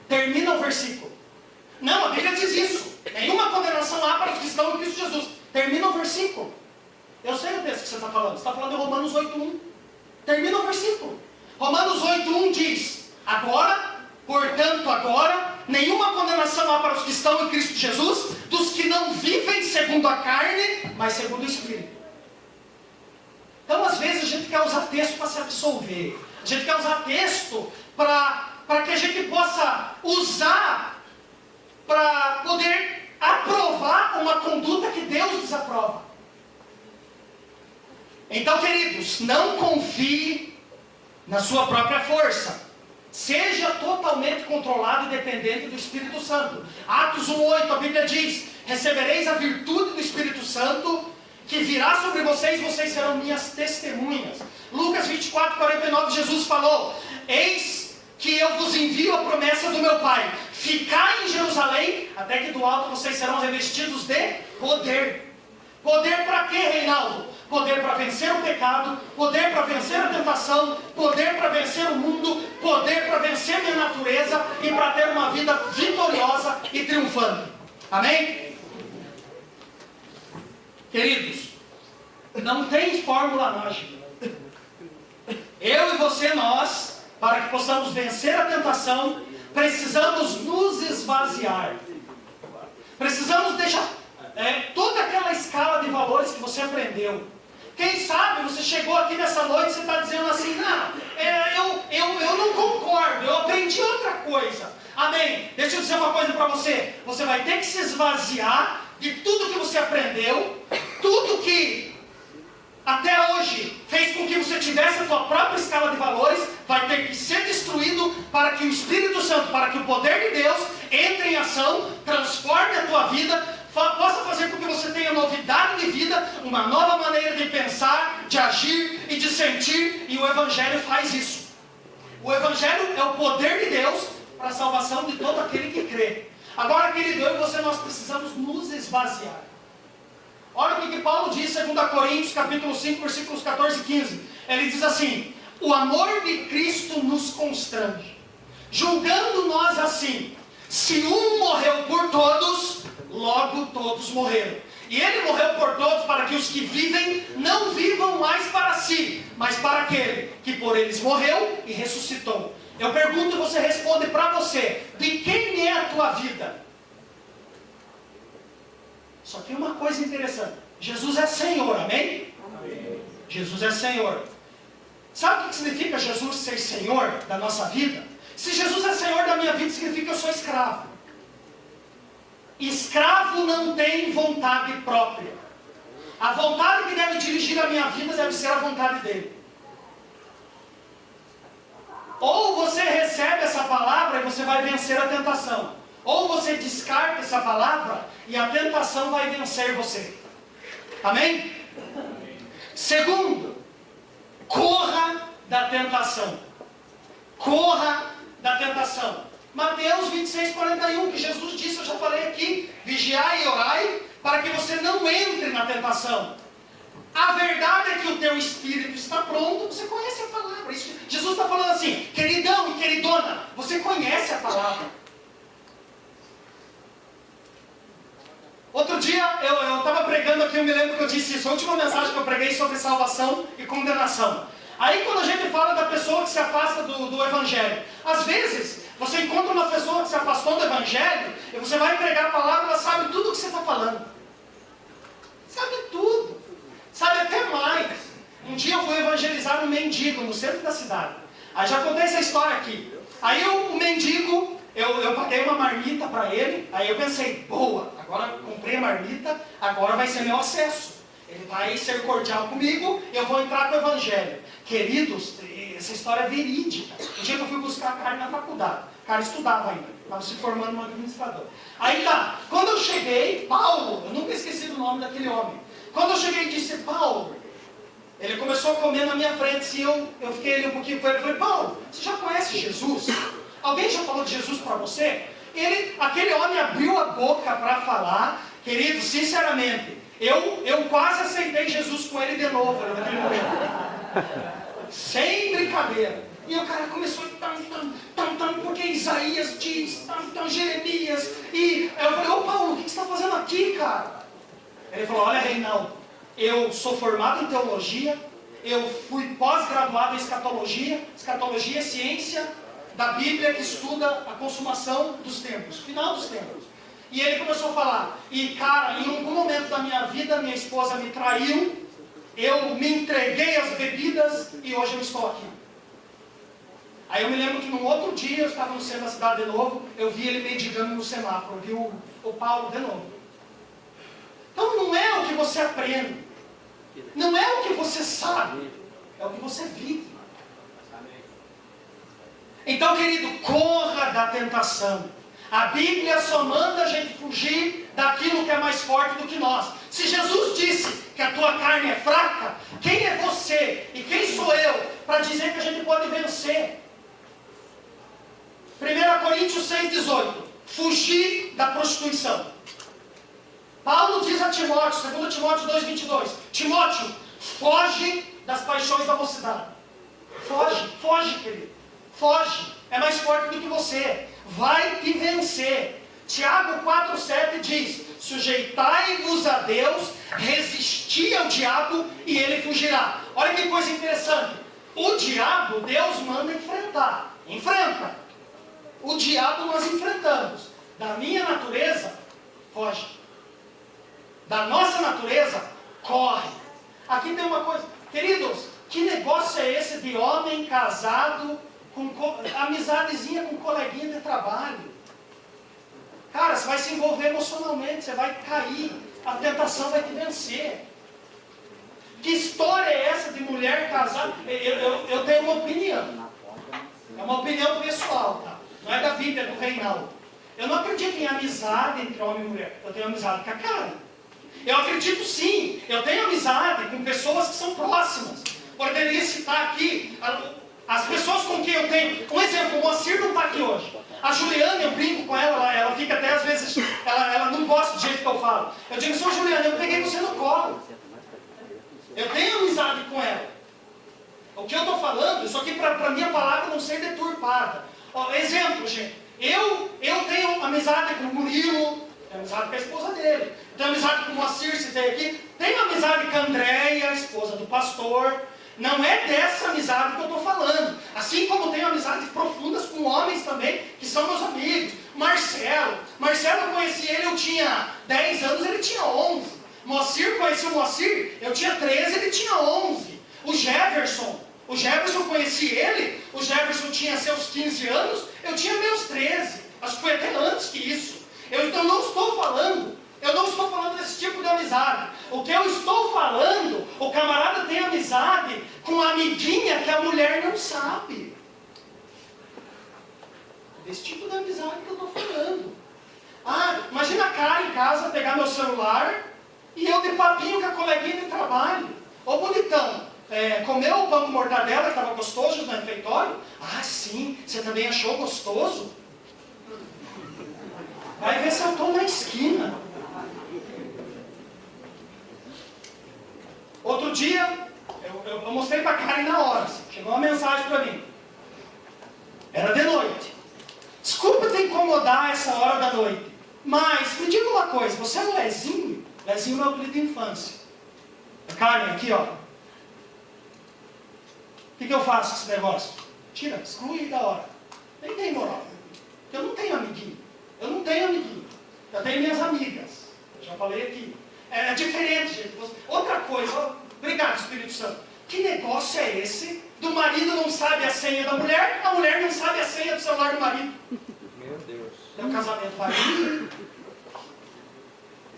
Termina o versículo. Não, a Bíblia diz isso. Nenhuma condenação há para os que estão em Cristo Jesus. Termina o versículo. Eu sei o texto que você está falando. Você está falando de Romanos 8:1. Termina o versículo. Romanos 8:1 diz: portanto, agora, nenhuma condenação há para os que estão em Cristo Jesus, dos que não vivem segundo a carne, mas segundo o Espírito. Então, às vezes, a gente quer usar texto para se absolver. A gente quer usar texto para que a gente possa usar para poder aprovar uma conduta que Deus desaprova. Então, queridos, não confie na sua própria força. Seja totalmente controlado e dependente do Espírito Santo. Atos 1:8, a Bíblia diz: recebereis a virtude do Espírito Santo, que virá sobre vocês, e vocês serão minhas testemunhas. Lucas 24:49, Jesus falou: eis que eu vos envio a promessa do meu Pai. Ficai em Jerusalém, até que do alto vocês serão revestidos de poder. Poder para quê, Reinaldo? Poder para vencer o pecado, poder para vencer a tentação, poder para vencer o mundo, poder para vencer minha natureza e para ter uma vida vitoriosa e triunfante. Amém? Queridos, não tem fórmula mágica. Eu e você, nós, para que possamos vencer a tentação, precisamos nos esvaziar. Precisamos deixar toda aquela escala de valores que você aprendeu. Quem sabe você chegou aqui nessa noite e você está dizendo assim: eu não concordo, eu aprendi outra coisa. Amém? Deixa eu dizer uma coisa para você. Você vai ter que se esvaziar de tudo que você aprendeu, tudo que até hoje fez com que você tivesse a sua própria escala de valores, vai ter que ser destruído para que o Espírito Santo, para que o poder de Deus entre em ação, transforme a tua vida, possa fazer com que você tenha novidade de vida, uma nova maneira de pensar, de agir e de sentir, e o Evangelho faz isso. O Evangelho é o poder de Deus para a salvação de todo aquele que crê. Agora, querido, eu e você, nós precisamos nos esvaziar. Olha o que Paulo diz em 2 Coríntios, capítulo 5, versículos 14 e 15. Ele diz assim: o amor de Cristo nos constrange. Julgando nós assim, se um morreu por todos, logo todos morreram. E ele morreu por todos para que os que vivem não vivam mais para si, mas para aquele que por eles morreu e ressuscitou. Eu pergunto e você responde para você: de quem é a tua vida? Só que uma coisa interessante: Jesus é Senhor, amém? Amém. Jesus é Senhor. Sabe o que significa Jesus ser Senhor da nossa vida? Se Jesus é Senhor da minha vida, significa que eu sou escravo. Escravo não tem vontade própria. A vontade que deve dirigir a minha vida deve ser a vontade dele. Ou você recebe essa palavra e você vai vencer a tentação. Ou você descarta essa palavra e a tentação vai vencer você. Amém? Segundo, corra da tentação. Corra da tentação. Mateus 26, 41, que Jesus disse, eu já falei aqui: vigiai e orai, para que você não entre na tentação. A verdade é que o teu espírito está pronto, você conhece a palavra. Jesus está falando assim: queridão e queridona, você conhece a palavra. Outro dia, eu estava pregando aqui, eu me lembro que eu disse isso, a última mensagem que eu preguei sobre salvação e condenação. Aí quando a gente fala da pessoa que se afasta do Evangelho, às vezes você encontra uma pessoa que se afastou do Evangelho, e você vai pregar a palavra, ela sabe tudo o que você está falando. Sabe tudo. Sabe até mais. Um dia eu fui evangelizar um mendigo no centro da cidade. Aí já contei essa história aqui. Aí o mendigo, eu paguei uma marmita para ele. Aí eu pensei: boa, agora comprei a marmita, agora vai ser meu acesso. Ele vai ser cordial comigo, eu vou entrar com o Evangelho. Queridos, essa história é verídica. Um dia que eu fui buscar carne na faculdade, o cara estudava ainda, estava se formando no administrador. Aí tá, quando eu cheguei, Paulo, eu nunca esqueci do nome daquele homem. Quando eu cheguei e disse: Paulo, ele começou a comer na minha frente, e eu fiquei ali um pouquinho com ele, falei: Paulo, você já conhece Jesus? Alguém já falou de Jesus para você? Aquele homem abriu a boca para falar. Querido, sinceramente, eu quase aceitei Jesus com ele de novo naquele momento. Sem brincadeira. E o cara começou porque Isaías diz, Jeremias. E eu falei: ô Paulo, o que você está fazendo aqui, cara? Ele falou: olha, Reinaldo, eu sou formado em teologia, eu fui pós-graduado em escatologia. Escatologia é ciência da Bíblia que estuda a consumação dos tempos, final dos tempos. E ele começou a falar: e cara, em algum momento da minha vida, minha esposa me traiu, eu me entreguei às bebidas e hoje eu estou aqui. Aí eu me lembro que num outro dia, eu estava no centro da cidade de novo, eu vi ele mendigando no semáforo, eu vi o Paulo de novo. Então não é o que você aprende, não é o que você sabe, é o que você vive. Então, querido, corra da tentação. A Bíblia só manda a gente fugir daquilo que é mais forte do que nós. Se Jesus disse que a tua carne é fraca, quem é você e quem sou eu para dizer que a gente pode vencer? 1 Coríntios 6,18: fugir da prostituição. Paulo diz a Timóteo, 2 Timóteo 2,22: Timóteo, foge das paixões da mocidade. Foge, querido. Foge, é mais forte do que você, vai te vencer. Tiago 4,7 diz: sujeitai-vos a Deus, resisti ao diabo e ele fugirá. Olha que coisa interessante, o diabo Deus manda enfrentar, enfrenta. O diabo nós enfrentamos. Da minha natureza, foge. Da nossa natureza, corre. Aqui tem uma coisa, queridos, que negócio é esse de homem casado com amizadezinha com coleguinha de trabalho? Cara, você vai se envolver emocionalmente, você vai cair, a tentação vai te vencer. Que história é essa de mulher casada? Eu tenho uma opinião, é uma opinião pessoal, tá? Não é da Bíblia, é do Reinaldo. Eu não acredito em amizade entre homem e mulher, eu tenho amizade com a Karen. Eu acredito sim, eu tenho amizade com pessoas que são próximas. Poderia citar aqui as pessoas com quem eu tenho. Um exemplo, o Moacir não está aqui hoje. A Juliana, eu brinco com ela fica até às vezes, ela não gosta do jeito que eu falo. Eu digo: sou Juliana, eu peguei você no colo. Eu tenho amizade com ela. O que eu estou falando, isso aqui para minha palavra não ser deturpada. Ó, exemplo, gente. Eu tenho amizade com o Murilo, tenho amizade com a esposa dele. Tenho amizade com o Moacir, citei aqui. Tenho amizade com a Andréia, a esposa do pastor. Não é dessa amizade que eu estou falando. Assim como tenho amizades profundas com homens também, que são meus amigos. Marcelo, eu conheci ele, eu tinha 10 anos, ele tinha 11. Moacir, conheci o Moacir, eu tinha 13, ele tinha 11. O Jefferson, eu conheci ele, o Jefferson tinha seus 15 anos, eu tinha meus 13. Acho que foi até antes que isso. Eu não estou falando desse tipo de amizade. O que eu estou falando, o camarada tem amizade com a amiguinha que a mulher não sabe. Desse tipo de amizade que eu estou falando. Imagina a cara em casa pegar meu celular e eu de papinho com a coleguinha de trabalho. Ô bonitão, comeu o pão com mortadela que estava gostoso no refeitório? Ah, sim, você também achou gostoso? Vai ver se eu estou na esquina. Outro dia, eu mostrei para a Karen na hora. Chegou uma mensagem para mim. Era de noite. Desculpa te incomodar essa hora da noite. Mas, me diga uma coisa. Você é o Lezinho? Lezinho é meu apelido de infância. A Karen, aqui, ó. O que eu faço com esse negócio? Tira, exclui aí da hora. Nem tem moral. Eu não tenho amiguinho. Eu tenho minhas amigas. Eu já falei aqui. É diferente, gente. Outra coisa, obrigado, Espírito Santo. Que negócio é esse? Do marido não sabe a senha da mulher, a mulher não sabe a senha do celular do marido. Meu Deus. Então o casamento vai vir.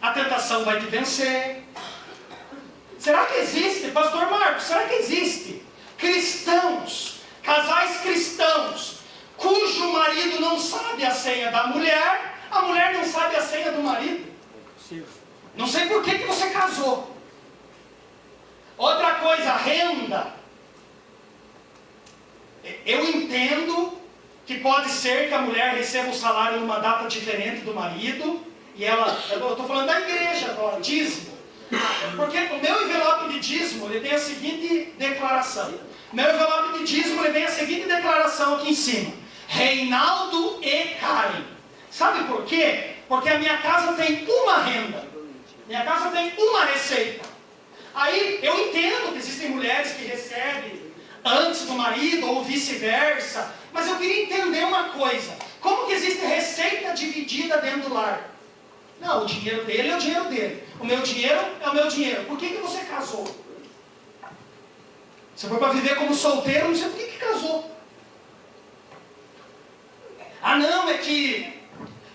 A tentação vai te vencer. Será que existe, Pastor Marcos, será que existe cristãos, casais cristãos, cujo marido não sabe a senha da mulher, a mulher não sabe a senha do marido? Não sei por que você casou. Outra coisa, renda. Eu entendo que pode ser que a mulher receba o salário numa data diferente do marido, e ela, eu estou falando da igreja agora, dízimo. Porque o meu envelope de dízimo, ele tem a seguinte declaração. Meu envelope de dízimo, ele tem a seguinte declaração aqui em cima. Reinaldo e Karen. Sabe por quê? Porque a minha casa tem uma renda. Minha casa tem uma receita. Aí eu entendo que existem mulheres que recebem antes do marido ou vice-versa, mas eu queria entender uma coisa. Como que existe receita dividida dentro do lar? Não, o dinheiro dele é o dinheiro dele. O meu dinheiro é o meu dinheiro. Por que você casou? Você foi para viver como solteiro, não sei por que casou. Não, é que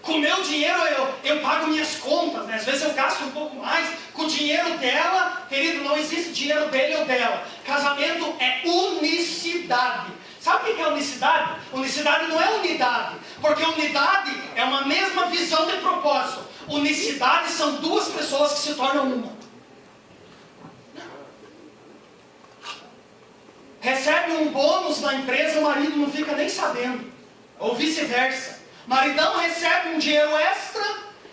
com o meu dinheiro eu pago minhas contas, né? Às vezes eu gasto um pouco mais. Com o dinheiro dela, querido, não existe dinheiro dele ou dela. Casamento é unicidade. Sabe o que é unicidade? Unicidade não é unidade, porque unidade é uma mesma visão de propósito. Unicidade são duas pessoas que se tornam uma. Recebe um bônus na empresa, o marido não fica nem sabendo. Ou vice-versa. Maridão recebe um dinheiro extra,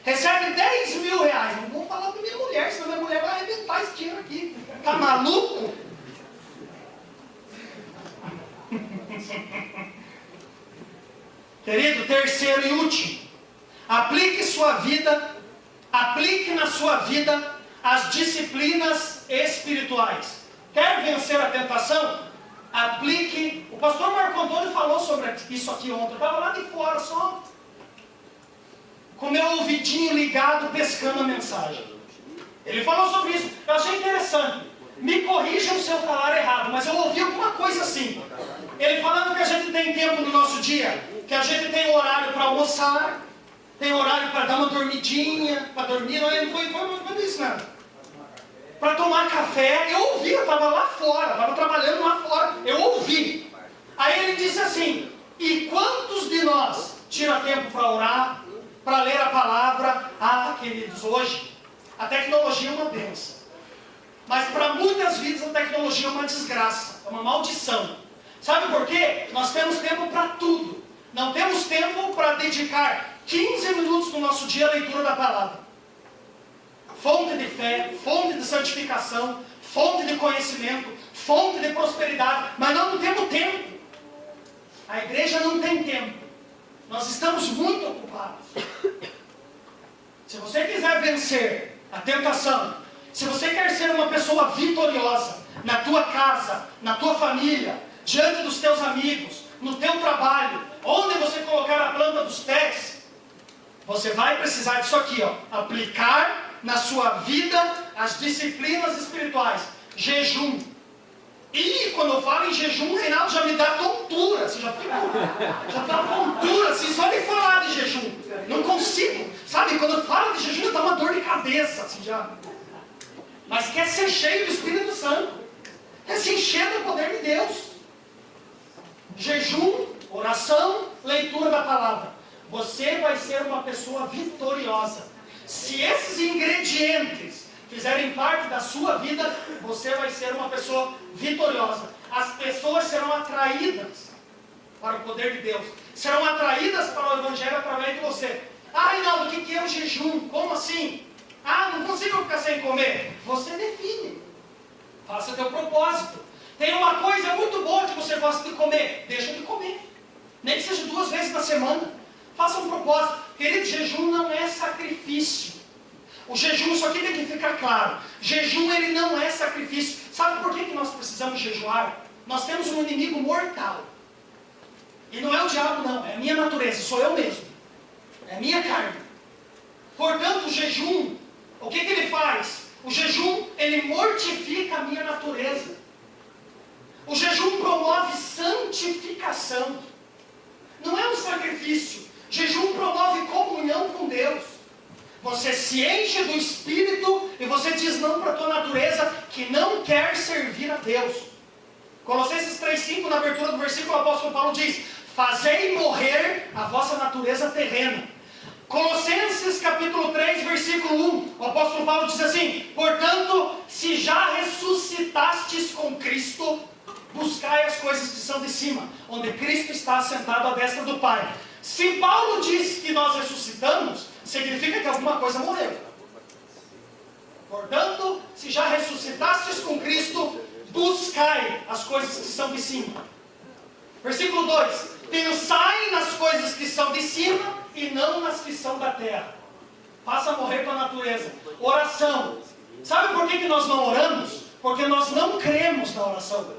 recebe 10 mil reais. Não vou falar para minha mulher, senão minha mulher vai arrebentar esse dinheiro aqui. Tá maluco? Querido, terceiro e último. Aplique na sua vida as disciplinas espirituais. Quer vencer a tentação? Aplique. O pastor Marco Antônio falou sobre isso aqui ontem. Eu estava lá de fora só, com meu ouvidinho ligado, pescando a mensagem. Ele falou sobre isso. Eu achei interessante. Me corrijam se eu falar errado, mas eu ouvi alguma coisa assim. Ele falando que a gente tem tempo no nosso dia, que a gente tem horário para almoçar, tem horário para dar uma dormidinha, para dormir. Não foi isso, não. Para tomar café, eu ouvi, eu estava lá fora, estava trabalhando lá fora, eu ouvi. Aí ele disse assim: e quantos de nós tira tempo para orar, para ler a palavra? Queridos, hoje a tecnologia é uma bênção, mas para muitas vidas a tecnologia é uma desgraça, é uma maldição. Sabe por quê? Nós temos tempo para tudo. Não temos tempo para dedicar 15 minutos do nosso dia à leitura da palavra. Fonte de fé, fonte de santificação, fonte de conhecimento, fonte de prosperidade, mas nós não temos tempo. A igreja não tem tempo. Nós estamos muito ocupados. Se você quiser vencer a tentação, se você quer ser uma pessoa vitoriosa na tua casa, na tua família, diante dos teus amigos, no teu trabalho, onde você colocar a planta dos pés, você vai precisar disso aqui, ó, aplicar na sua vida as disciplinas espirituais. Jejum. E quando eu falo em jejum, o Reinaldo já me dá tontura. Você já dá tontura, assim, só de falar de jejum. Não consigo. Sabe, quando eu falo de jejum, dá uma dor de cabeça, assim, já. Mas quer ser cheio do Espírito Santo. Quer se encher do poder de Deus. Jejum, oração, leitura da palavra. Você vai ser uma pessoa vitoriosa. Se esses ingredientes fizerem parte da sua vida, você vai ser uma pessoa vitoriosa. As pessoas serão atraídas para o poder de Deus. Serão atraídas para o Evangelho através de você. Ah, Reinaldo, o que é o jejum? Como assim? Ah, não consigo ficar sem comer. Você define. Faça teu propósito. Tem uma coisa muito boa que você gosta de comer. Deixa de comer. Nem que seja 2 vezes na semana. Faça um propósito. Querido, jejum não é sacrifício. O jejum, isso aqui tem que ficar claro. Jejum, ele não é sacrifício. Sabe por que nós precisamos jejuar? Nós temos um inimigo mortal. E não é o diabo, não. É a minha natureza. Sou eu mesmo. É a minha carne. Portanto, o jejum, o que ele faz? O jejum, ele mortifica a minha natureza. O jejum promove santificação. Não é um sacrifício. Jejum promove comunhão com Deus. Você se enche do Espírito e você diz não para a tua natureza que não quer servir a Deus. Colossenses 3,5, na abertura do versículo, o apóstolo Paulo diz: fazei morrer a vossa natureza terrena. Colossenses capítulo 3, versículo 1, o apóstolo Paulo diz assim: portanto, se já ressuscitastes com Cristo, buscai as coisas que são de cima, onde Cristo está assentado à destra do Pai. Se Paulo diz que nós ressuscitamos, significa que alguma coisa morreu. Portanto, se já ressuscitastes com Cristo, buscai as coisas que são de cima. Versículo 2: pensai nas coisas que são de cima e não nas que são da terra. Faça morrer tua natureza. Oração. Sabe por que nós não oramos? Porque nós não cremos na oração.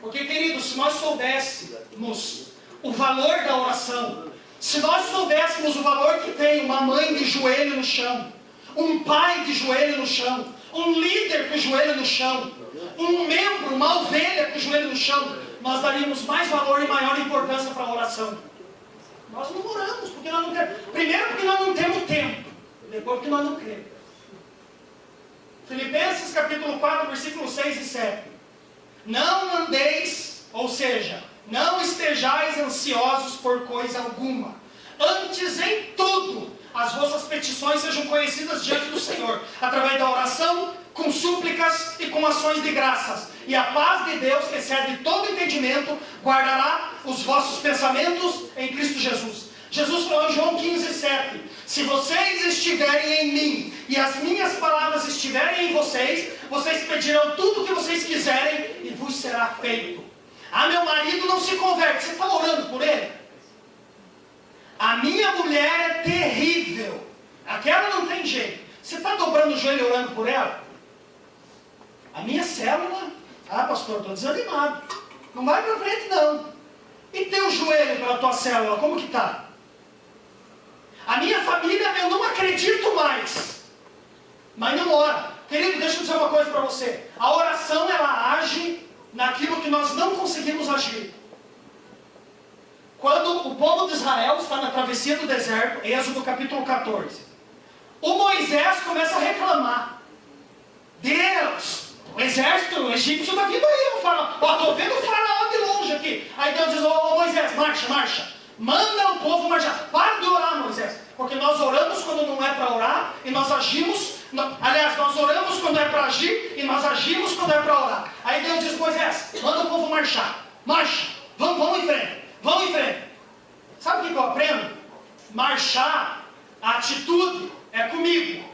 Porque, queridos, se nós soubéssemos o valor da oração, se nós soubéssemos o valor que tem uma mãe de joelho no chão, um pai de joelho no chão, um líder com o joelho no chão, um membro, uma ovelha com o joelho no chão, nós daríamos mais valor e maior importância para a oração. Nós não oramos, porque nós não temos. Primeiro porque nós não temos tempo, depois porque nós não cremos. Filipenses capítulo 4, versículos 6 e 7. Não andeis, ou seja, não estejais ansiosos por coisa alguma. Antes, em tudo, as vossas petições sejam conhecidas diante do Senhor, através da oração, com súplicas e com ações de graças. E a paz de Deus, que excede todo entendimento, guardará os vossos pensamentos em Cristo Jesus. Jesus falou em João 15, 7. Se vocês estiverem em mim e as minhas palavras estiverem em vocês, vocês pedirão tudo o que vocês quiserem e vos será feito. Ah, meu marido não se converte. Você está orando por ele? A minha mulher é terrível. Aquela não tem jeito. Você está dobrando o joelho e orando por ela? A minha célula... Ah, pastor, estou desanimado. Não vai para frente, não. E teu joelho pela tua célula, como que está? A minha família, eu não acredito mais. Mas não ora. Querido, deixa eu dizer uma coisa para você. A oração, ela age naquilo que nós não conseguimos agir. Quando o povo de Israel está na travessia do deserto, Êxodo capítulo 14, o Moisés começa a reclamar. Deus, o exército egípcio está vindo aí, o faraó. Ó, estou vendo o faraó de longe aqui. Aí Deus diz: ô Moisés, marcha, marcha. Manda o povo marchar. Para de orar, Moisés. Porque nós oramos quando não é para orar e nós agimos. Aliás, nós oramos quando é para agir e nós agimos quando é para orar. Aí Deus diz: Moisés, manda o povo marchar. Marcha. Vamos em frente. Vamos em frente. Sabe o que eu aprendo? Marchar, a atitude é comigo.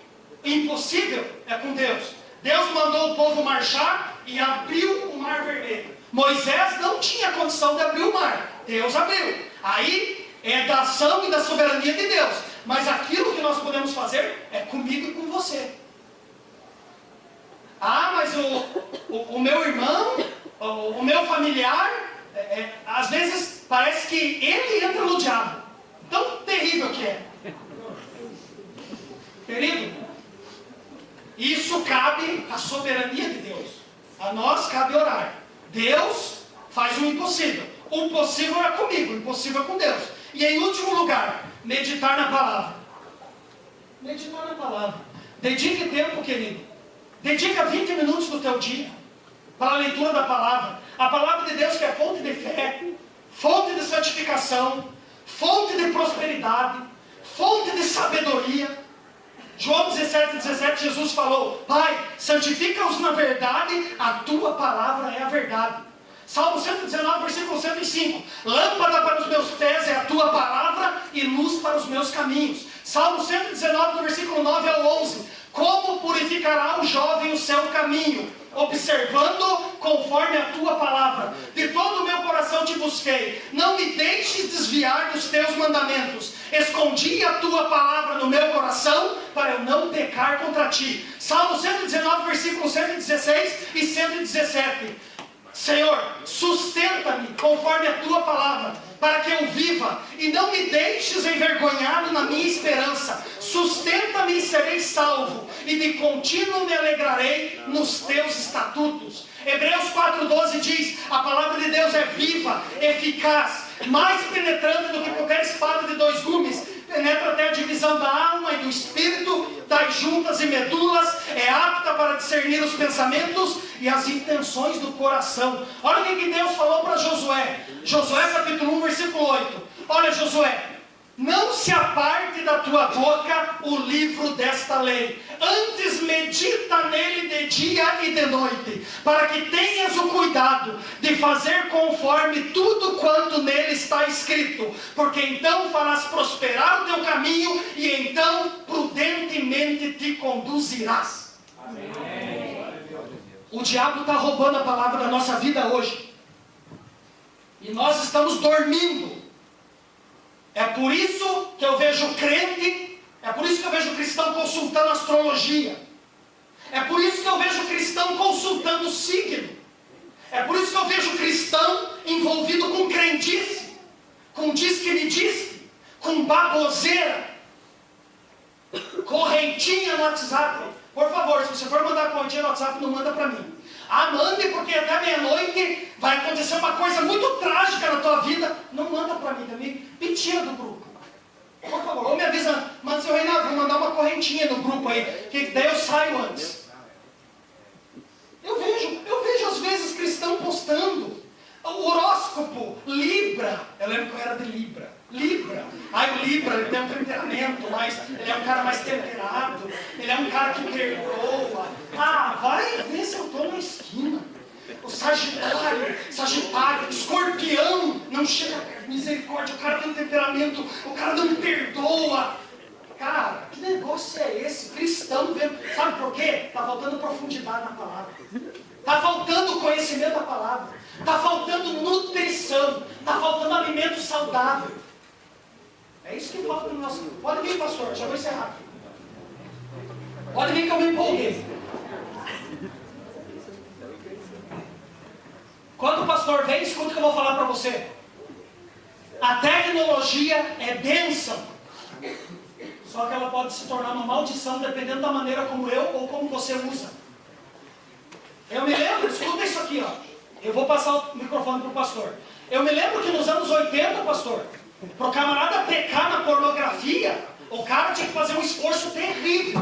Impossível é com Deus. Deus mandou o povo marchar e abriu o mar vermelho. Moisés não tinha condição de abrir o mar. Deus abriu. Aí é da ação e da soberania de Deus. Mas aquilo que nós podemos fazer é comigo e com você. Ah, mas o meu irmão, o meu familiar, às vezes parece que ele entra no diabo. Tão terrível que é. Terrível. Isso cabe à soberania de Deus. A nós cabe orar. Deus faz o impossível. O possível é comigo, o impossível é com Deus. E em último lugar, meditar na palavra. Meditar na palavra. Dedique tempo, querido. Dedica 20 minutos do teu dia para a leitura da palavra. A palavra de Deus que é fonte de fé, fonte de santificação, fonte de prosperidade, fonte de sabedoria. João 17:17, Jesus falou: Pai, santifica-os na verdade, a tua palavra é a verdade. Salmo 119, versículo 105. Lâmpada para os meus pés é a tua palavra e luz para os meus caminhos. Salmo 119, do versículo 9 ao 11. Como purificará o jovem o seu caminho? Observando conforme a tua palavra. De todo o meu coração te busquei. Não me deixes desviar dos teus mandamentos. Escondi a tua palavra no meu coração para eu não pecar contra ti. Salmo 119, versículos 116 e 117. Senhor, sustenta-me conforme a tua palavra, para que eu viva, e não me deixes envergonhado na minha esperança. Sustenta-me e serei salvo, e de contínuo me alegrarei nos teus estatutos. Hebreus 4:12 diz: a palavra de Deus é viva, eficaz, mais penetrante do que qualquer espada de 2 gumes, penetra até a divisão da alma e do espírito, das juntas e medulas, é apta para discernir os pensamentos e as intenções do coração. Olha o que Deus falou para Josué. Josué capítulo 1, versículo 8. Olha, Josué, não se aparte da tua boca o livro desta lei, antes medita nele de dia e de noite, para que tenhas o cuidado de fazer conforme tudo quanto nele está escrito, porque então farás prosperar o teu caminho e então prudentemente te conduzirás. Amém. O diabo está roubando a palavra da nossa vida hoje, e nós estamos dormindo. É por isso que eu vejo crente, é por isso que eu vejo cristão consultando astrologia, é por isso que eu vejo cristão consultando signo, é por isso que eu vejo cristão envolvido com crendice, com diz que me disse, com baboseira, correntinha no WhatsApp. Por favor, se você for mandar correntinha no WhatsApp, não manda para mim. Ah, mande, porque até meia-noite vai acontecer uma coisa muito trágica na tua vida. Não manda para mim também. Me tira do grupo. Por favor, ou me avisa, manda seu Reinaldo, vou mandar uma correntinha no grupo aí, que daí eu saio antes. Eu vejo às vezes cristão postando o horóscopo, Libra. Eu lembro que eu era de Libra. Aí o Libra, ele tem um temperamento, mas ele é um cara mais temperado, ele é um cara que perdoa. Ah, vai ver se eu estou na esquina. O Sagitário, Escorpião, não chega perto, misericórdia, o cara tem um temperamento, o cara não perdoa. Cara, que negócio é esse? Cristão vendo. Sabe por quê? Está faltando profundidade na palavra. Está faltando conhecimento da palavra. Está faltando nutrição. Está faltando alimento saudável. É isso que falta no nosso. Pode vir, pastor, já vou encerrar. Pode vir que eu me empolguei. Quando o pastor vem, escuta o que eu vou falar para você. A tecnologia é bênção. Só que ela pode se tornar uma maldição dependendo da maneira como eu ou como você usa. Eu me lembro, escuta isso aqui, ó. Eu vou passar o microfone para o pastor. Eu me lembro que nos anos 80, pastor, para o camarada pecar na pornografia, o cara tinha que fazer um esforço terrível.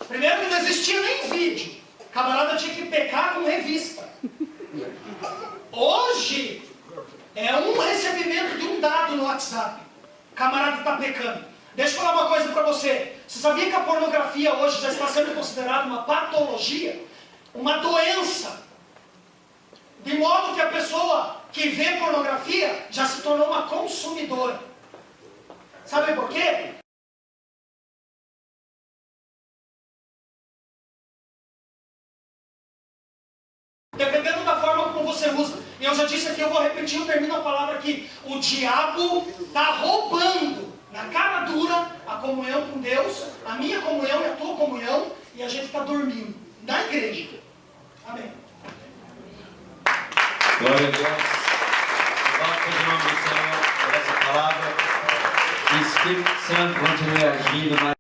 Primeiro que não existia nem vídeo. O camarada tinha que pecar com revista. Hoje, é um recebimento de um dado no WhatsApp. O camarada está pecando. Deixa eu falar uma coisa para você. Você sabia que a pornografia hoje já está sendo considerada uma patologia? Uma doença. De modo que a pessoa que vê pornografia já se tornou uma consumidora. Sabe por quê? Dependendo da forma como você usa. E eu já disse aqui, eu vou repetir, eu termino a palavra aqui. O diabo está roubando, na cara dura, a comunhão com Deus, a minha comunhão e a tua comunhão, e a gente está dormindo na igreja. Amém. Glória a Deus. Louvado seja o nome do Senhor por essa palavra. Que o Espírito Santo continue agindo mais.